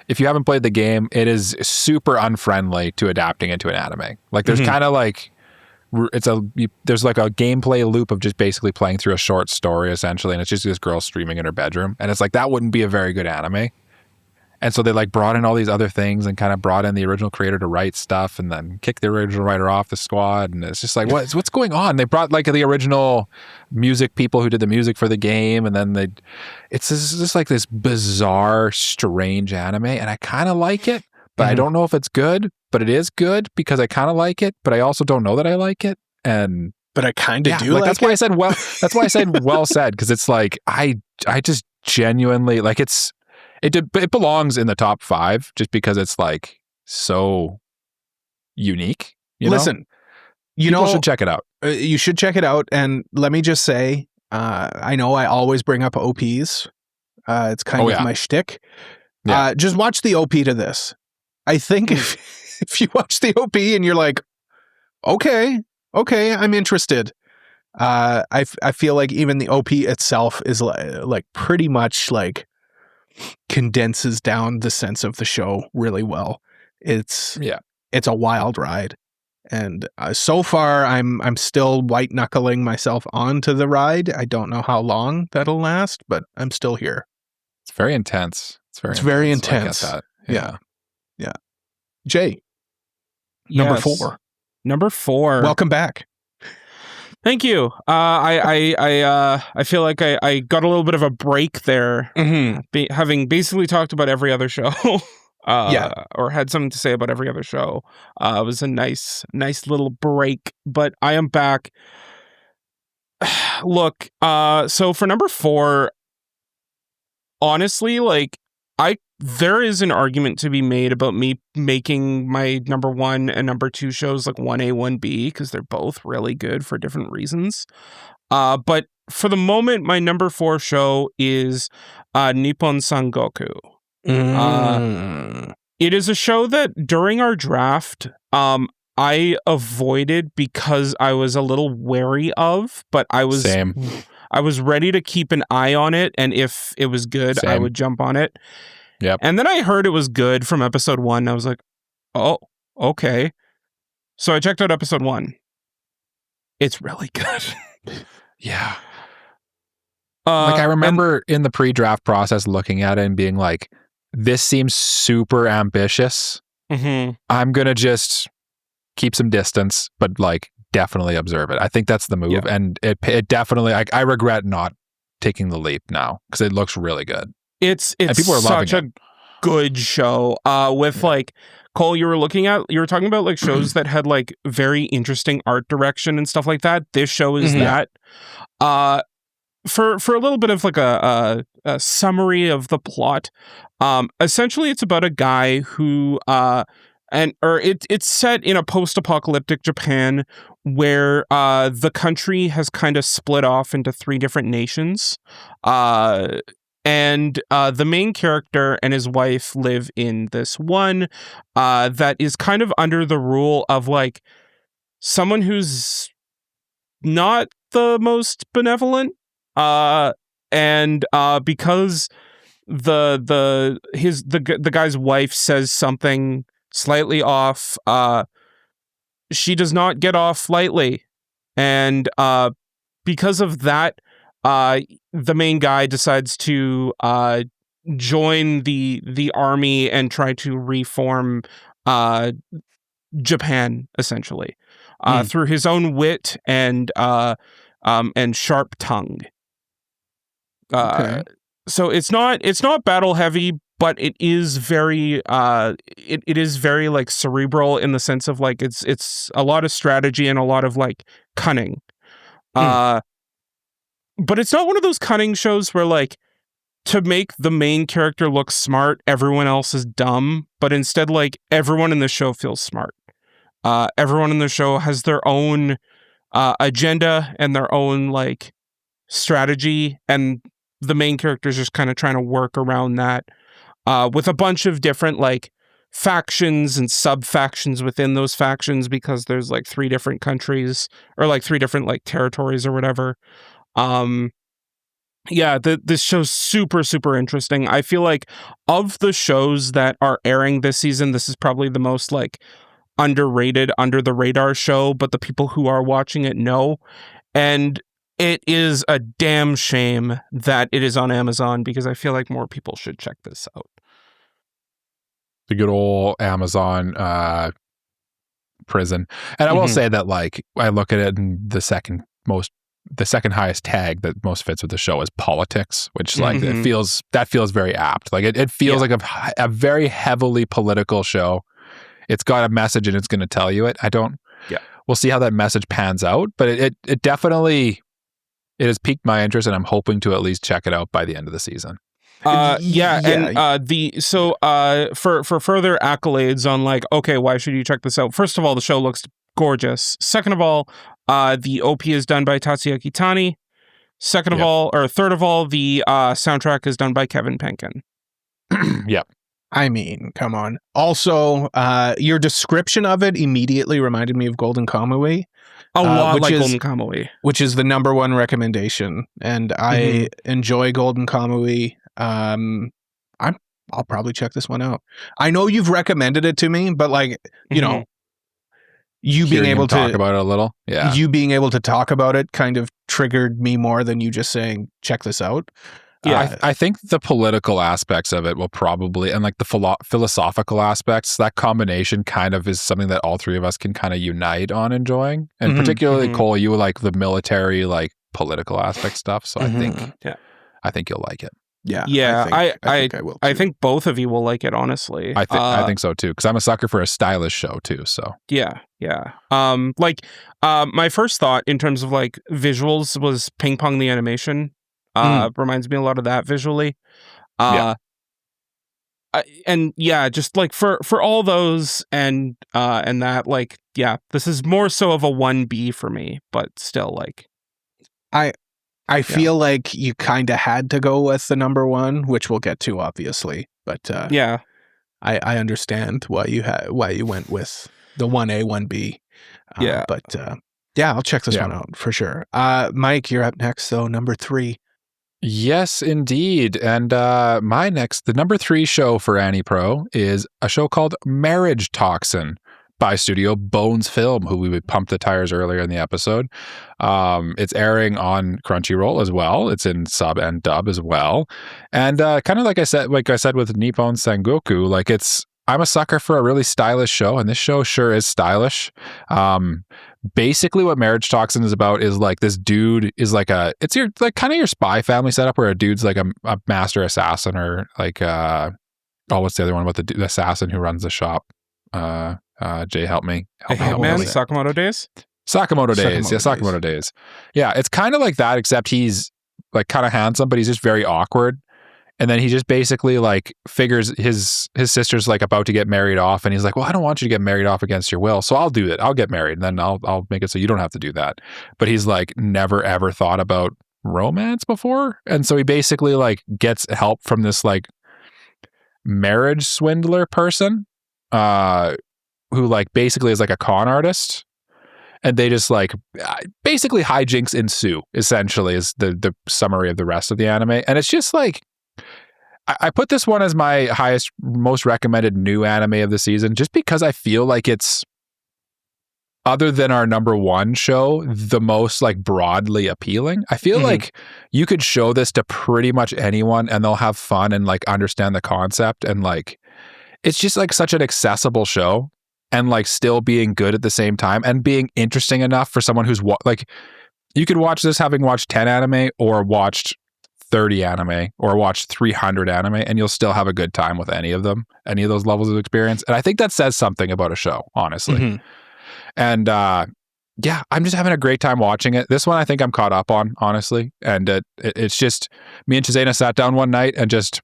if you haven't played the game, it is super unfriendly to adapting into an anime. Like there's kind of like there's like a gameplay loop of just basically playing through a short story essentially, and it's just this girl streaming in her bedroom, and it's like that wouldn't be a very good anime. And so they like brought in all these other things and kind of brought in the original creator to write stuff, and then kicked the original writer off the squad. And it's just like, what's going on? They brought like the original music people who did the music for the game. And then it's just like this bizarre, strange anime. And I kind of like it, but I don't know if it's good, but it is good because I kind of like it, but I also don't know that I like it. But I kind of do like like that's why I said, that's why I said well said. Cause it's like, I just genuinely like it belongs in the top 5 just because it's like so unique. Listen, people should check it out. You should check it out. And let me just say, I know I always bring up OPs. It's kind of my shtick. Yeah. Just watch the OP to this. I think if you watch the OP and you're like, okay, I'm interested. I feel like even the OP itself is like pretty much like condenses down the sense of the show really well. It's a wild ride, and so far I'm still white knuckling myself onto the ride. I don't know how long that'll last, but I'm still here. It's very intense. It's very intense. I get that. Yeah. Jay, number 4. Number 4. Welcome back. Thank you. I feel like I got a little bit of a break there, having basically talked about every other show, or had something to say about every other show. It was a nice little break, but I am back. Look, so for number 4, honestly, like there is an argument to be made about me making my number 1 and number 2 shows like 1A, 1B, because they're both really good for different reasons. But for the moment, my number 4 show is Nippon Sangoku. It is a show that during our draft, I avoided because I was a little wary of, but I was ready to keep an eye on it, and if it was good, I would jump on it. Yep. And then I heard it was good from episode 1. And I was like, oh, okay. So I checked out episode 1. It's really good. Yeah. Like I remember in the pre-draft process looking at it and being like, this seems super ambitious. I'm going to just keep some distance, but like definitely observe it. I think that's the move. Yeah. And it definitely, I regret not taking the leap now because it looks really good. It's people are such a good show. With like Cole, you were talking about like shows that had like very interesting art direction and stuff like that. This show is that. For a little bit of like a summary of the plot. Essentially, it's about a guy who it's set in a post-apocalyptic Japan where the country has kind of split off into 3 different nations. And the main character and his wife live in this one that is kind of under the rule of like someone who's not the most benevolent. And because the guy's wife says something slightly off, she does not get off lightly. And because of that, the main guy decides to join the army and try to reform Japan, essentially, through his own wit and sharp tongue. Okay. So it's not battle heavy, but it is very it is very like cerebral in the sense of like it's a lot of strategy and a lot of like cunning. But it's not one of those cunning shows where like to make the main character look smart, everyone else is dumb, but instead like everyone in the show feels smart. Everyone in the show has their own agenda and their own like strategy, and the main character is just kind of trying to work around that with a bunch of different like factions and sub-factions within those factions, because there's like 3 different countries or like 3 different like territories or whatever. This show's super, super interesting. I feel like of the shows that are airing this season, this is probably the most like underrated, under the radar show, but the people who are watching it know. And it is a damn shame that it is on Amazon, because I feel like more people should check this out. The good old Amazon prison. And I will say that like I look at it, and the second highest tag that most fits with the show is politics, which like it feels very apt. Like it feels like a very heavily political show. It's got a message and it's going to tell you it. We'll see how that message pans out, but it definitely, it has piqued my interest, and I'm hoping to at least check it out by the end of the season. For further accolades on like, okay, why should you check this out? First of all, the show looks gorgeous. Second of all, the OP is done by Tatsuya Kitani. Third of all, the soundtrack is done by Kevin Penkin. Yep. I mean, come on. Also, your description of it immediately reminded me of Golden Kamui. A lot like Golden Kamui. Which is the number one recommendation. And I enjoy Golden Kamui. I'll probably check this one out. I know you've recommended it to me, but like, you know, you being able to talk about it a little. Yeah. You being able to talk about it kind of triggered me more than you just saying, check this out. Yeah, I think the political aspects of it will probably, and like the philosophical aspects, that combination kind of is something that all 3 of us can kind of unite on enjoying. And particularly Cole, you like the military, like political aspect stuff. So I think you'll like it. Yeah. I think I will too. I think both of you will like it, honestly. I think so too, because I'm a sucker for a stylish show too. So yeah. My first thought in terms of like visuals was Ping Pong the animation. Reminds me a lot of that visually. Just like for all those and that, like, this is more so of a 1B for me, but still like I feel like you kind of had to go with the number 1, which we'll get to obviously, but I understand why you went with the 1A 1B. I'll check this one out for sure. Mike, you're up next though, number 3. Yes, indeed. And the number 3 show for AniPro is a show called Marriage Toxin by Studio Bones Film, who we pumped the tires earlier in the episode. It's airing on Crunchyroll as well. It's in sub and dub as well. And kind of like I said with Nippon Sangoku, like I'm a sucker for a really stylish show, and this show sure is stylish. Basically what Marriage Toxin is about is like this dude is like it's your like kind of your Spy Family setup, where a dude's like a master assassin, or like what's the other one about the assassin who runs the shop? Jay, help me. Sakamoto Days? Sakamoto Days. Yeah, it's kind of like that, except he's like kind of handsome, but he's just very awkward. And then he just basically like figures his sister's like about to get married off, and he's like, well, I don't want you to get married off against your will, so I'll do it. I'll get married, and then I'll make it so you don't have to do that. But he's like never ever thought about romance before, and so he basically like gets help from this like marriage swindler person who like basically is like a con artist, and they just like basically hijinks ensue, essentially, is the summary of the rest of the anime. And it's just like I put this one as my highest, most recommended new anime of the season, just because I feel like it's, other than our number one show, the most like broadly appealing. I feel like you could show this to pretty much anyone and they'll have fun and like understand the concept, and like it's just like such an accessible show, and like still being good at the same time and being interesting enough for someone who's like, you could watch this having watched 10 anime or watched 30 anime or watched 300 anime, and you'll still have a good time with any of them, any of those levels of experience. And I think that says something about a show, honestly. And yeah, I'm just having a great time watching it. This one I think I'm caught up on, honestly. And it's just, me and Chizena sat down one night and just,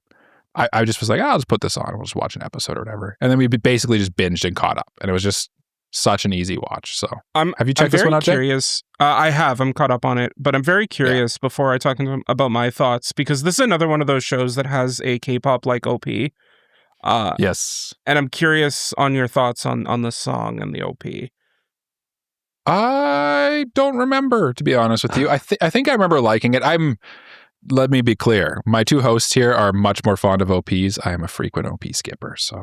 I just was like, I'll just put this on. We'll just watch an episode or whatever. And then we basically just binged and caught up. And it was just such an easy watch. So have you checked this one out, Jay? Curious. I have. I'm caught up on it. But I'm very curious before I talk about my thoughts, because this is another one of those shows that has a K-pop like OP. Yes. And I'm curious on your thoughts on the song and the OP. I don't remember, to be honest with you. I think I remember liking it. Let me be clear. My two hosts here are much more fond of OPs. I am a frequent OP skipper. So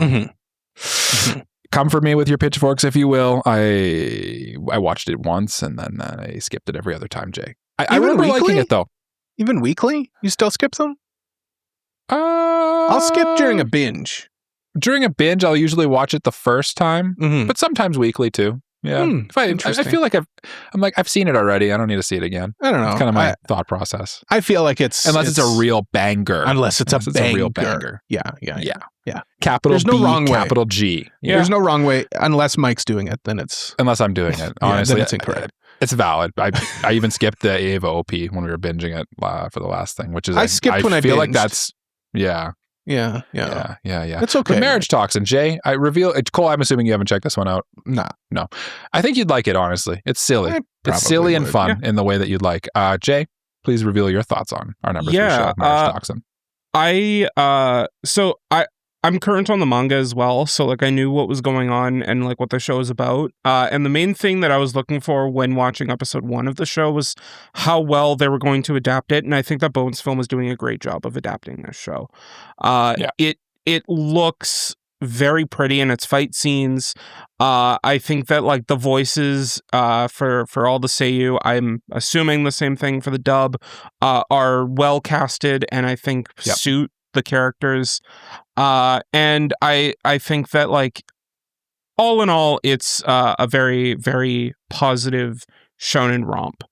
come for me with your pitchforks, if you will. I watched it once and then I skipped it every other time, Jay. I remember liking it, though. Even weekly? You still skip them? I'll skip during a binge. During a binge, I'll usually watch it the first time, but sometimes weekly, too. Yeah, I feel like I've seen it already. I don't need to see it again. I don't know. It's kind of my thought process. I feel like it's a real banger. Unless it's a real banger. Yeah. Capital There's no B, wrong way. capital G. Yeah. There's no wrong way. Unless Mike's doing it, then it's... Unless I'm doing it. Honestly, then it's incorrect. It's valid. I even skipped the Ava OP when we were binging it for the last thing, which is... I skipped when I feel binged. like that's... Yeah. It's okay. The marriage toxin, Jay. Cole, I'm assuming you haven't checked this one out. No. I think you'd like it, honestly. It's silly. It's silly and fun in the way that you'd like. Jay, please reveal your thoughts on our number 3 show, Marriage Toxin. I'm current on the manga as well, so like I knew what was going on and like what the show is about. And the main thing that I was looking for when watching episode 1 of the show was how well they were going to adapt it, and I think that Bones Film is doing a great job of adapting this show. It looks very pretty in its fight scenes. I think that like the voices for all the seiyuu, I'm assuming the same thing for the dub, are well casted and I think suit the characters. And I think that like all in all, it's a very, very positive shonen romp.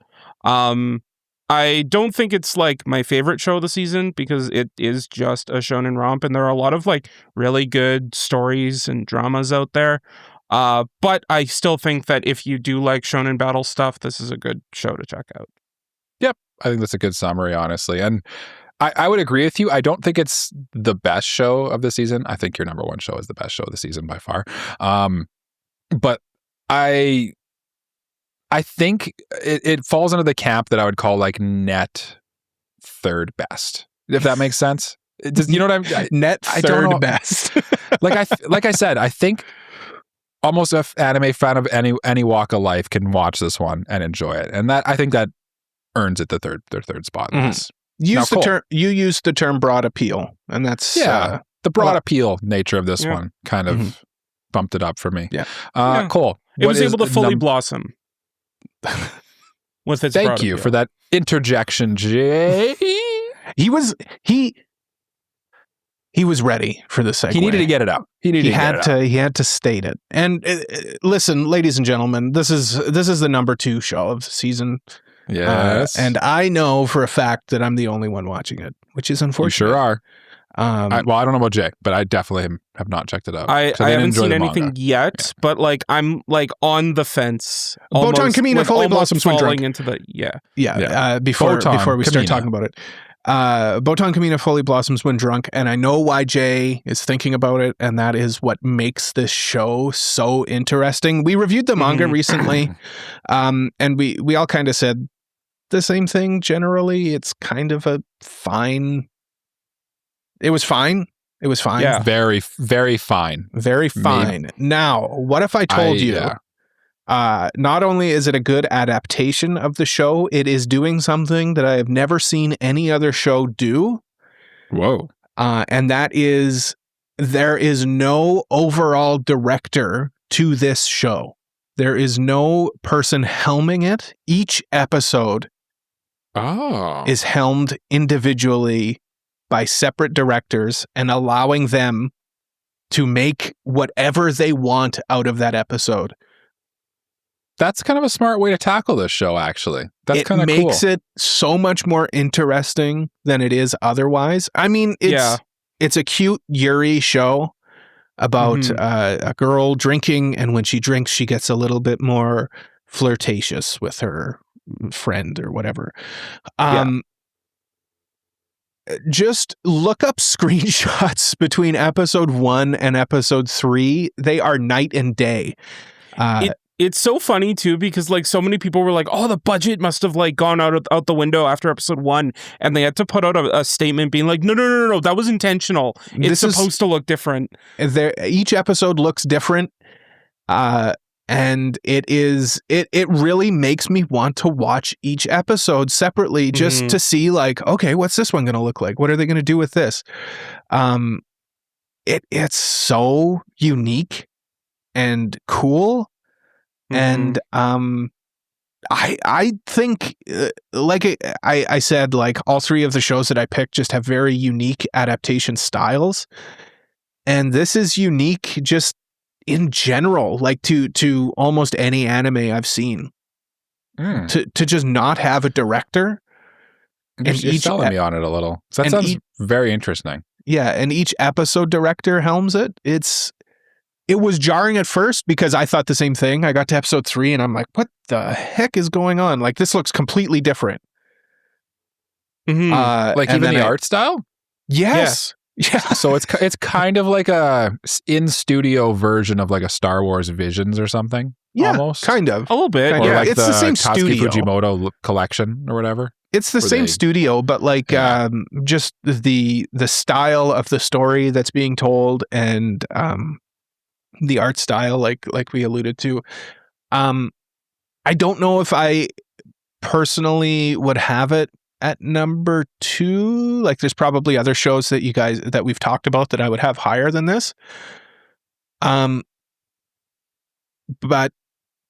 I don't think it's like my favorite show of the season because it is just a shonen romp and there are a lot of like really good stories and dramas out there. But I still think that if you do like shonen battle stuff, this is a good show to check out. Yep. I think that's a good summary, honestly. And I would agree with you. I don't think it's the best show of the season. I think your number 1 show is the best show of the season by far. But I think it falls into the camp that I would call like net third best, if that makes sense. You know what I'm net third best. like I said, I think almost an anime fan of any walk of life can watch this one and enjoy it, and that I think that earns it their third spot in this. You used the term broad appeal, and that's the broad appeal nature of this one kind of bumped it up for me. Cole, it was able to fully blossom with its Thank you for that interjection, Jay. He was ready for the segue. He needed to get it out. He had to state it. And listen, ladies and gentlemen, this is the number 2 show of the season. Yes. And I know for a fact that I'm the only one watching it, which is unfortunate. You sure are. I don't know about Jay, but I definitely have not checked it out. I haven't seen anything yet, but like I'm like on the fence. Botan Kamina Foley Blossoms when drunk. Into the before we start Kamina. talking about it. Botan Kamina Foley Blossoms when drunk, and I know why Jay is thinking about it, and that is what makes this show so interesting. We reviewed the manga recently, and we all kind of said the same thing generally. It's kind of a fine. It was fine. It was fine. Yeah. Very, very fine. Very fine. Now, what if I told you, not only is it a good adaptation of the show, it is doing something that I have never seen any other show do. Whoa. And that is, there is no overall director to this show. There is no person helming it. Each episode is helmed individually by separate directors and allowing them to make whatever they want out of that episode. That's kind of a smart way to tackle this show, actually. That's kind of cool. It makes it so much more interesting than it is otherwise. I mean, it's a cute Yuri show about a girl drinking, and when she drinks, she gets a little bit more flirtatious with her friend or whatever. Just look up screenshots between episode 1 and episode 3. They are night and day. It's so funny too, because like so many people were like, "Oh, the budget must have like gone out the window after episode 1," and they had to put out a statement being like, "No, that was intentional. It's supposed to look different." Each episode looks different, and it really makes me want to watch each episode separately just to see like, okay, what's this one going to look like? What are they going to do with this? It's so unique and cool. And I think, like I said, like all 3 of the shows that I picked just have very unique adaptation styles, and this is unique just in general, like to almost any anime I've seen. To just not have a director. You're selling me on it a little. So that sounds very interesting. Yeah, and each episode director helms it. It was jarring at first because I thought the same thing. I got to episode 3 and I'm like, what the heck is going on? Like, this looks completely different. Like even the art style? Yes. Yeah. So it's kind of like a in-studio version of like a Star Wars Visions or something. Yeah, almost. kind of. A little bit. Or like it's the same Tatsuki studio. Fujimoto collection or whatever. It's the same studio, but like just the style of the story that's being told and the art style, like we alluded to. I don't know if I personally would have it at number 2. Like there's probably other shows that we've talked about that I would have higher than this. But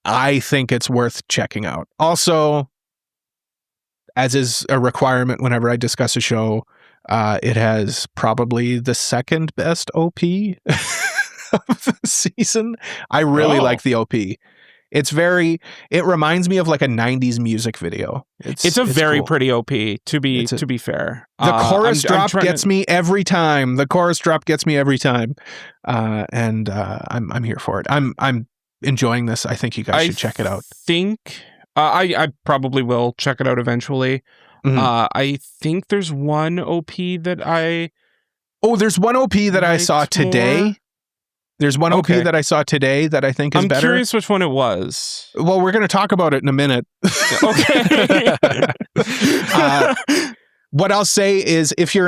I think it's worth checking out. Also, as is a requirement whenever I discuss a show, it has probably the second best OP of the season. I really like the OP. It reminds me of like a 90s music video. It's a very cool. Pretty OP, to be fair. The chorus drop gets me every time. The chorus drop gets me every time. And I'm here for it. I'm enjoying this. I think you guys should check it out. I probably will check it out eventually. I think there's one OP that there's one OP that I saw today. There's one OP that I saw today that I think is better. I'm curious which one it was. Well, we're going to talk about it in a minute. Okay. What I'll say is if you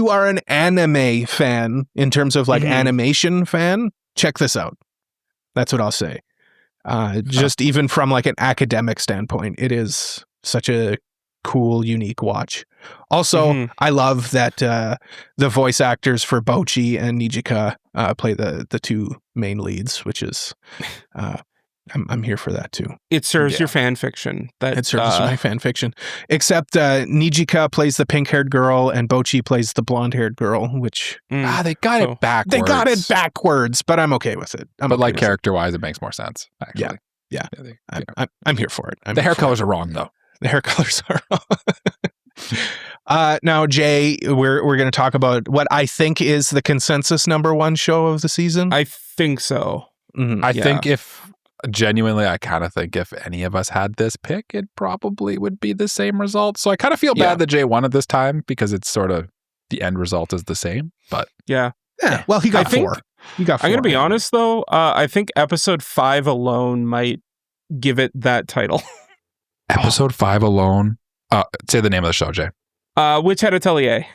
are an anime fan in terms of like animation fan, check this out. That's what I'll say. Just even from like an academic standpoint, it is such a cool, unique watch. Also, I love that the voice actors for Bocchi and Nijika play the 2 main leads, which is I'm here for that too. It serves your fan fiction. It serves my fan fiction. Except Nijika plays the pink-haired girl and Bocchi plays the blonde-haired girl, which they got it backwards. They got it backwards, but I'm okay with it. But like character-wise, it makes more sense. Actually, yeah. I'm here for it. The hair colors are wrong though. The hair colors are wrong. Now, Jay, we're going to talk about what I think is the consensus number 1 show of the season. I think so. I think I kind of think if any of us had this pick, it probably would be the same result. So I kind of feel bad that Jay won it this time because it's sort of the end result is the same. But yeah. Well, he got 4. He got 4. I'm going to be honest though. I think episode 5 alone might give it that title. Episode 5 alone. Say the name of the show, Jay. Witch Hat Atelier.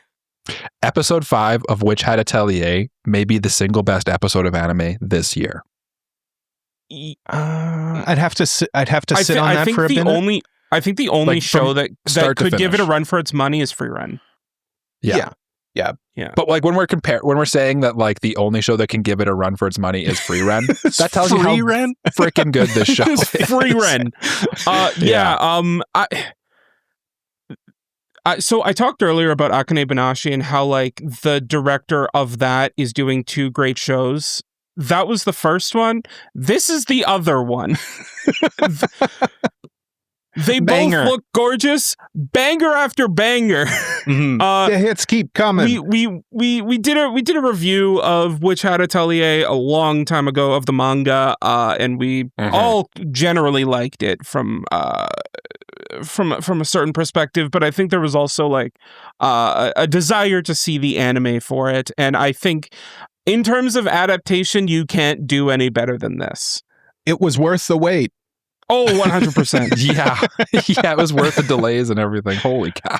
Episode 5 of Witch Hat Atelier may be the single best episode of anime this year. I'd have to sit on that for a minute. I think the only show that could give it a run for its money is Free Run. Yeah. But like when we're saying that like the only show that can give it a run for its money is Free Run, that tells you how freaking good this show is. Free Run. So I talked earlier about Akane Banashi and how like the director of that is doing 2 great shows. That was the first one. This is the other one. They Banger. both look gorgeous, banger after banger. Mm-hmm. The hits keep coming. We did a review of Witch Hat Atelier a long time ago of the manga, and we all generally liked it from a certain perspective. But I think there was also like a desire to see the anime for it, and I think in terms of adaptation, you can't do any better than this. It was worth the wait. Oh, 100%. Yeah, it was worth the delays and everything. Holy cow.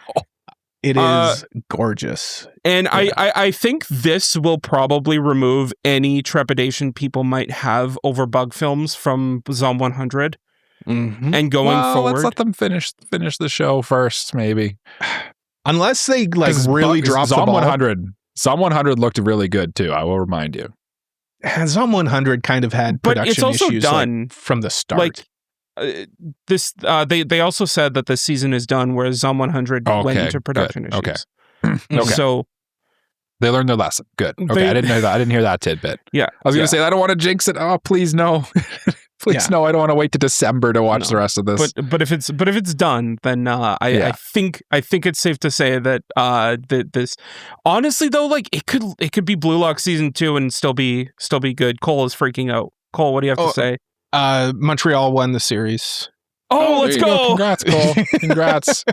It is gorgeous. And I think this will probably remove any trepidation people might have over bug films from Zom 100 and going forward. Let's let them finish the show first, maybe. Unless they like really drop the Zom ball. 100. Zom 100 looked really good too. I will remind you. Zom 100 kind of had production but it's also issues done from the start. Like they also said that the season is done, whereas Zom 100 went into production issues. Okay. So they learned their lesson. Good. Okay, I didn't know that. I didn't hear that tidbit. Yeah, I was going to say I don't want to jinx it. Oh, please no. Please no. I don't want to wait to December to watch the rest of this. But if it's done, then I think it's safe to say that that this honestly though, like it could be Blue Lock season 2 and still be good. Cole is freaking out. Cole, what do you have to say? Montreal won the series. Oh, let's go. Congrats, Cole. Congrats.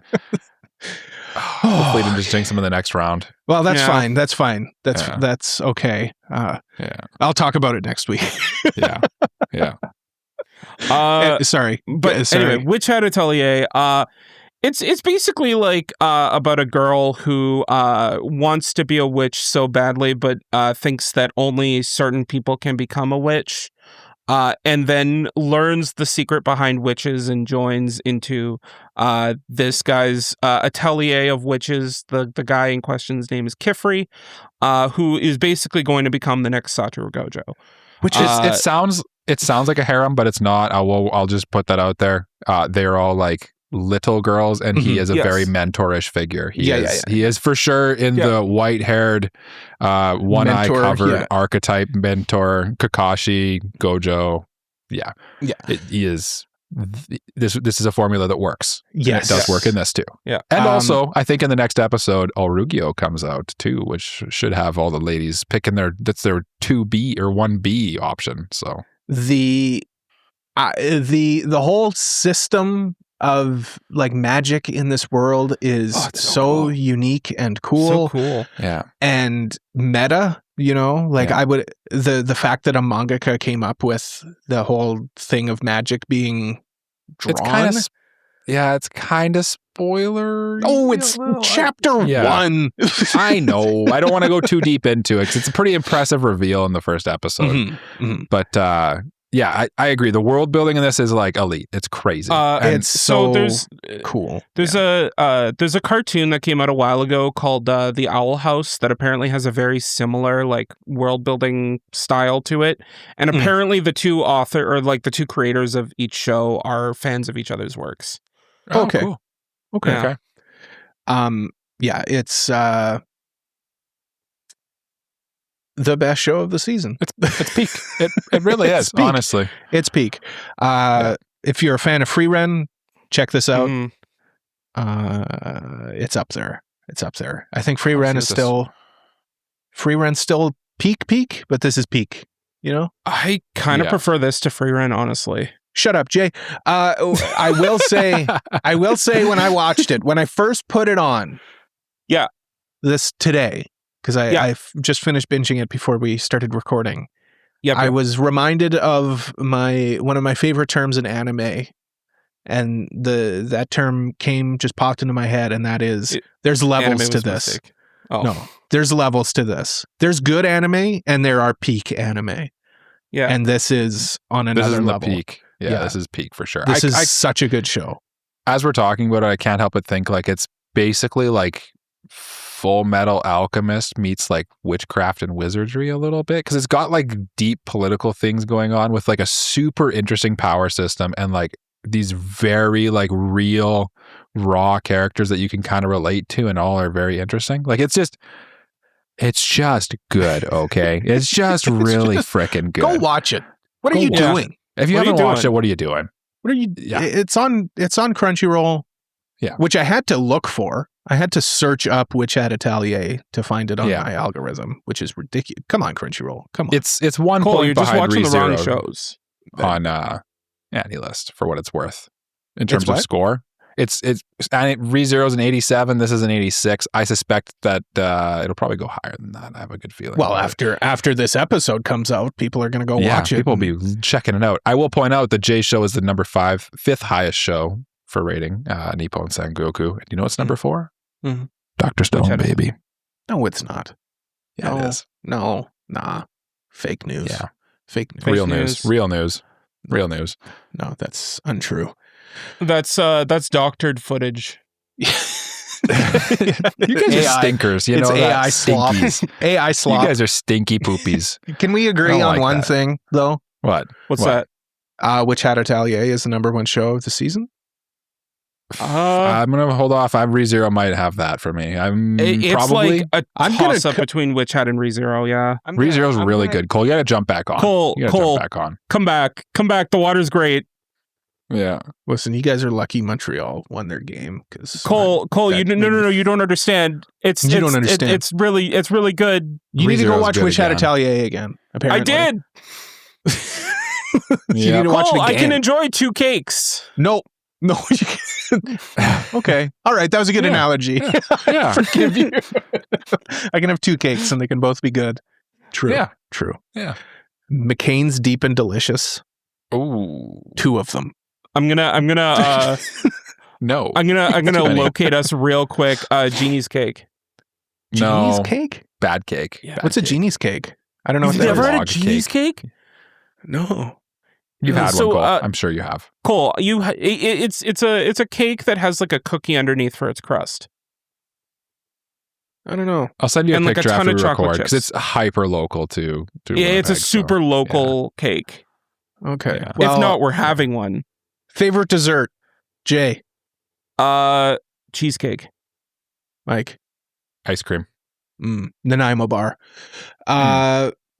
Hopefully didn't just jinx him in the next round. Well, that's fine. That's fine. That's okay. I'll talk about it next week. Yeah. Sorry. Anyway, Witch Hat Atelier. It's basically like about a girl who wants to be a witch so badly, but thinks that only certain people can become a witch. And then learns the secret behind witches and joins into this guy's atelier of witches. The guy in question's name is Kifri, who is basically going to become the next Satoru Gojo. Which is it sounds like a harem, but it's not. I'll just put that out there. They're all like little girls, and he is a very mentorish figure. He is for sure in the white-haired, one-eye covered archetype mentor, Kakashi, Gojo. Yeah. He is. This is a formula that works. Yes. It does work in this too. Yeah. And also, I think in the next episode, Alrugio comes out too, which should have all the ladies picking that's their 2B or 1B option. So the whole system of like magic in this world is so cool. Unique and cool. So cool. Yeah. And meta, I would the fact that a mangaka came up with the whole thing of magic being drawn. It's kind of spoiler. Oh, it's chapter 1. I know. I don't want to go too deep into it 'cause it's a pretty impressive reveal in the first episode. But I agree. The world building in this is like elite. It's crazy. It's so cool. There's a cartoon that came out a while ago called The Owl House that apparently has a very similar like world building style to it. And apparently the two creators of each show are fans of each other's works. Oh, okay. Cool. Okay. It's the best show of the season. It's peak. It really is, peak. Honestly. It's peak. If you're a fan of Free Run, check this out. It's up there. I think Free Run's still peak, but this is peak, I kind of prefer this to Free Run, honestly. Shut up, Jay. I will say when I watched it, when I first put it on. Yeah. This today. Because I just finished binging it before we started recording. Yep. I was reminded of one of my favorite terms in anime, and that term just popped into my head, and that is there's levels to this. No, there's levels to this. There's good anime and there are peak anime. Yeah. And this is on another level. The peak. Yeah, this is peak for sure. This is such a good show. As we're talking about it, I can't help but think like it's basically like Fullmetal Alchemist meets like witchcraft and wizardry a little bit, because it's got like deep political things going on with like a super interesting power system and like these very like real raw characters that you can kind of relate to, and all are very interesting. Like it's just good. Okay. It's just really freaking good. Go watch it. What are you doing? If you haven't watched it, what are you doing? What are you? Yeah. It's on Crunchyroll. Yeah. Which I had to look for. I had to search up which had Atelier to find it on my algorithm, which is ridiculous. Come on, Crunchyroll. Come on. It's 1 Cole, point you're just behind watching the wrong ReZero shows on AniList for what it's worth in terms of score. It's ReZero's an 87. This is an 86. I suspect that it'll probably go higher than that. I have a good feeling. Well, after this episode comes out, people are going to go watch it. People will be checking it out. I will point out that Jay's show is the number 5th highest show for rating. Nippon Sangoku. You know what's number 4? Mm-hmm. Dr. Stone, baby. No, it's not. Yeah, it is. No, nah. Fake news. Yeah. Fake news. Real news. Real news. Real news. No, that's untrue. That's doctored footage. You guys are stinkers. You know, AI slop. AI slop. You guys are stinky poopies. Can we agree on one thing, though? What's that? Which Hat Atelier is the number 1 show of the season? I'm gonna hold off. ReZero might have that for me. It's probably. Like a toss-up between Witch Hat and ReZero. Yeah, ReZero's really good. Cole, you gotta jump back on. Cole, jump back on. Come back. The water's great. Yeah. Listen, you guys are lucky Montreal won their game, because Cole, you don't understand. You don't understand. It's really good. You need to go watch Witch Hat Atelier again. Apparently, I did. You need to watch it again. I can enjoy 2 cakes. No, you can. Okay, all right. That was a good analogy. Yeah. Forgive you. I can have 2 cakes and they can both be good. True. Yeah. True. Yeah. McCain's Deep and Delicious. Ooh. 2 of them. I'm gonna no. I'm gonna locate us real quick. Genie's Cake. Genie's Cake? Bad cake. Yeah. What's a Genie's Cake? I don't know. You've never had a Genie's Cake? No. You've had one, Cole. I'm sure you have. Cole, it's a cake that has like a cookie underneath for its crust. I don't know. I'll send you a picture like after we record, because it's hyper local to Winnipeg, it's a super local cake. Okay. Yeah. Well, if not, we're having one. Favorite dessert, Jay? Cheesecake. Mike? Ice cream. Nanaimo bar.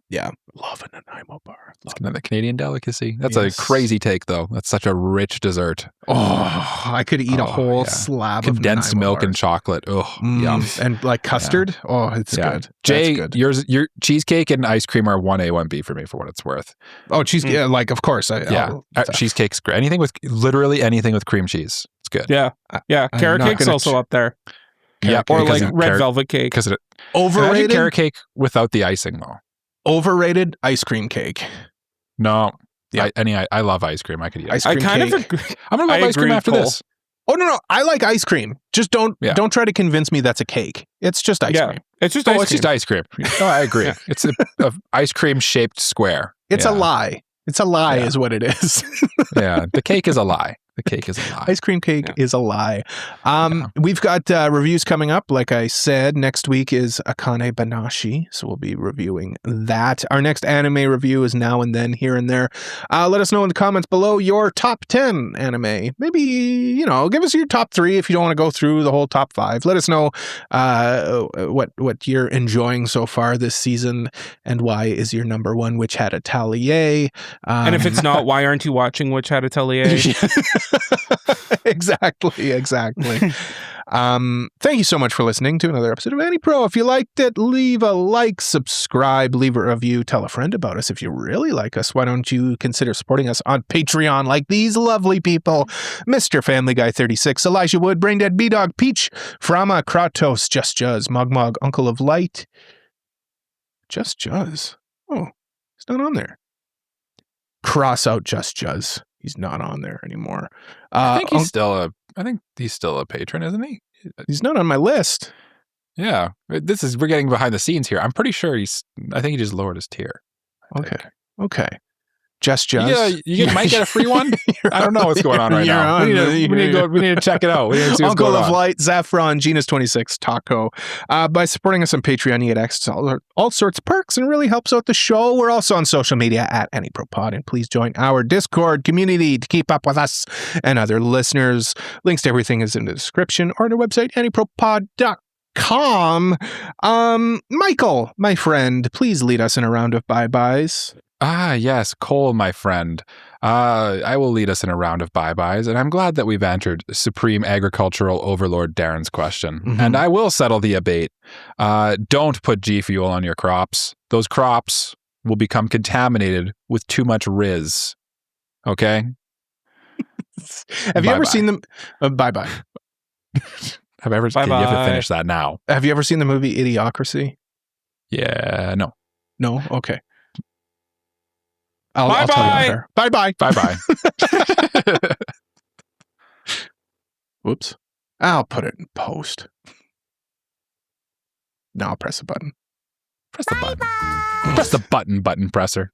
Yeah, love a Nanaimo bar. It's another Canadian delicacy. That's a crazy take, though. That's such a rich dessert. Oh, I could eat a whole slab of condensed milk bars. And chocolate. Oh, yum. And like custard. Yeah. Oh, it's good. Jay, good. your cheesecake and ice cream are 1A, 1B for me for what it's worth. Oh, cheesecake. Yeah, like, of course. Cheesecake's great. Literally anything with cream cheese. It's good. Yeah. Carrot cake's also up there. Yeah. Or like red velvet cake. Because overrated carrot cake without the icing, though. Overrated ice cream cake. No. Yeah. I love ice cream. I could eat ice cream. I kind of agree. I'm going to love ice cream after this. Oh, no. I like ice cream. Just don't try to convince me that's a cake. It's just ice cream. It's just ice cream. It's just ice cream. No, I agree. It's a ice cream shaped square. It's a lie. It's a lie is what it is. Yeah. The cake is a lie. The cake is a lie. Ice cream cake is a lie. We've got reviews coming up. Like I said, next week is Akane Banashi, so we'll be reviewing that. Our next anime review is Now and Then, Here and There. Let us know in the comments below your top 10 anime. Maybe, give us your top 3 if you don't want to go through the whole top 5. Let us know what you're enjoying so far this season, and why is your number 1 Witch Hat Atelier. And if it's not, why aren't you watching Witch Hat Atelier? Exactly. Thank you so much for listening to another episode of AniPro. If you liked it, leave a like, subscribe, leave a review, tell a friend about us. If you really like us, why don't you consider supporting us on Patreon like these lovely people: Mr. Family Guy 36, Elijah Wood, Braindead B-Dog, Peach, Frama, Kratos, Just Juzz, Mog, Uncle of Light. Just Juzz. Oh, it's not on there. Cross out Just Juzz. He's not on there anymore. I think he's still a patron, isn't he? He's not on my list. Yeah. We're getting behind the scenes here. I'm pretty sure I think he just lowered his tier. Okay. Just. You might get a free one. I don't know what's going on right now. We need to check it out. We need to see what's Uncle going of on. Light, Zaffron, Genus26, Taco. By supporting us on Patreon, you get access to all sorts of perks and really helps out the show. We're also on social media at AniProPod, and please join our Discord community to keep up with us and other listeners. Links to everything is in the description or on our website, AniProPod.com. Michael, my friend, please lead us in a round of bye-byes. Ah, yes, Cole, my friend. I will lead us in a round of bye-byes, and I'm glad that we've answered Supreme Agricultural Overlord Darren's question. Mm-hmm. And I will settle the abate. Don't put G Fuel on your crops. Those crops will become contaminated with too much Riz. Okay? Have you ever seen them? Bye-bye. You have to finish that now. Have you ever seen the movie Idiocracy? Yeah, no. No? Okay. I'll tell you later. Bye-bye. Bye-bye. Whoops. I'll put it in post. Now I'll press a button. Press the button. Press the button presser.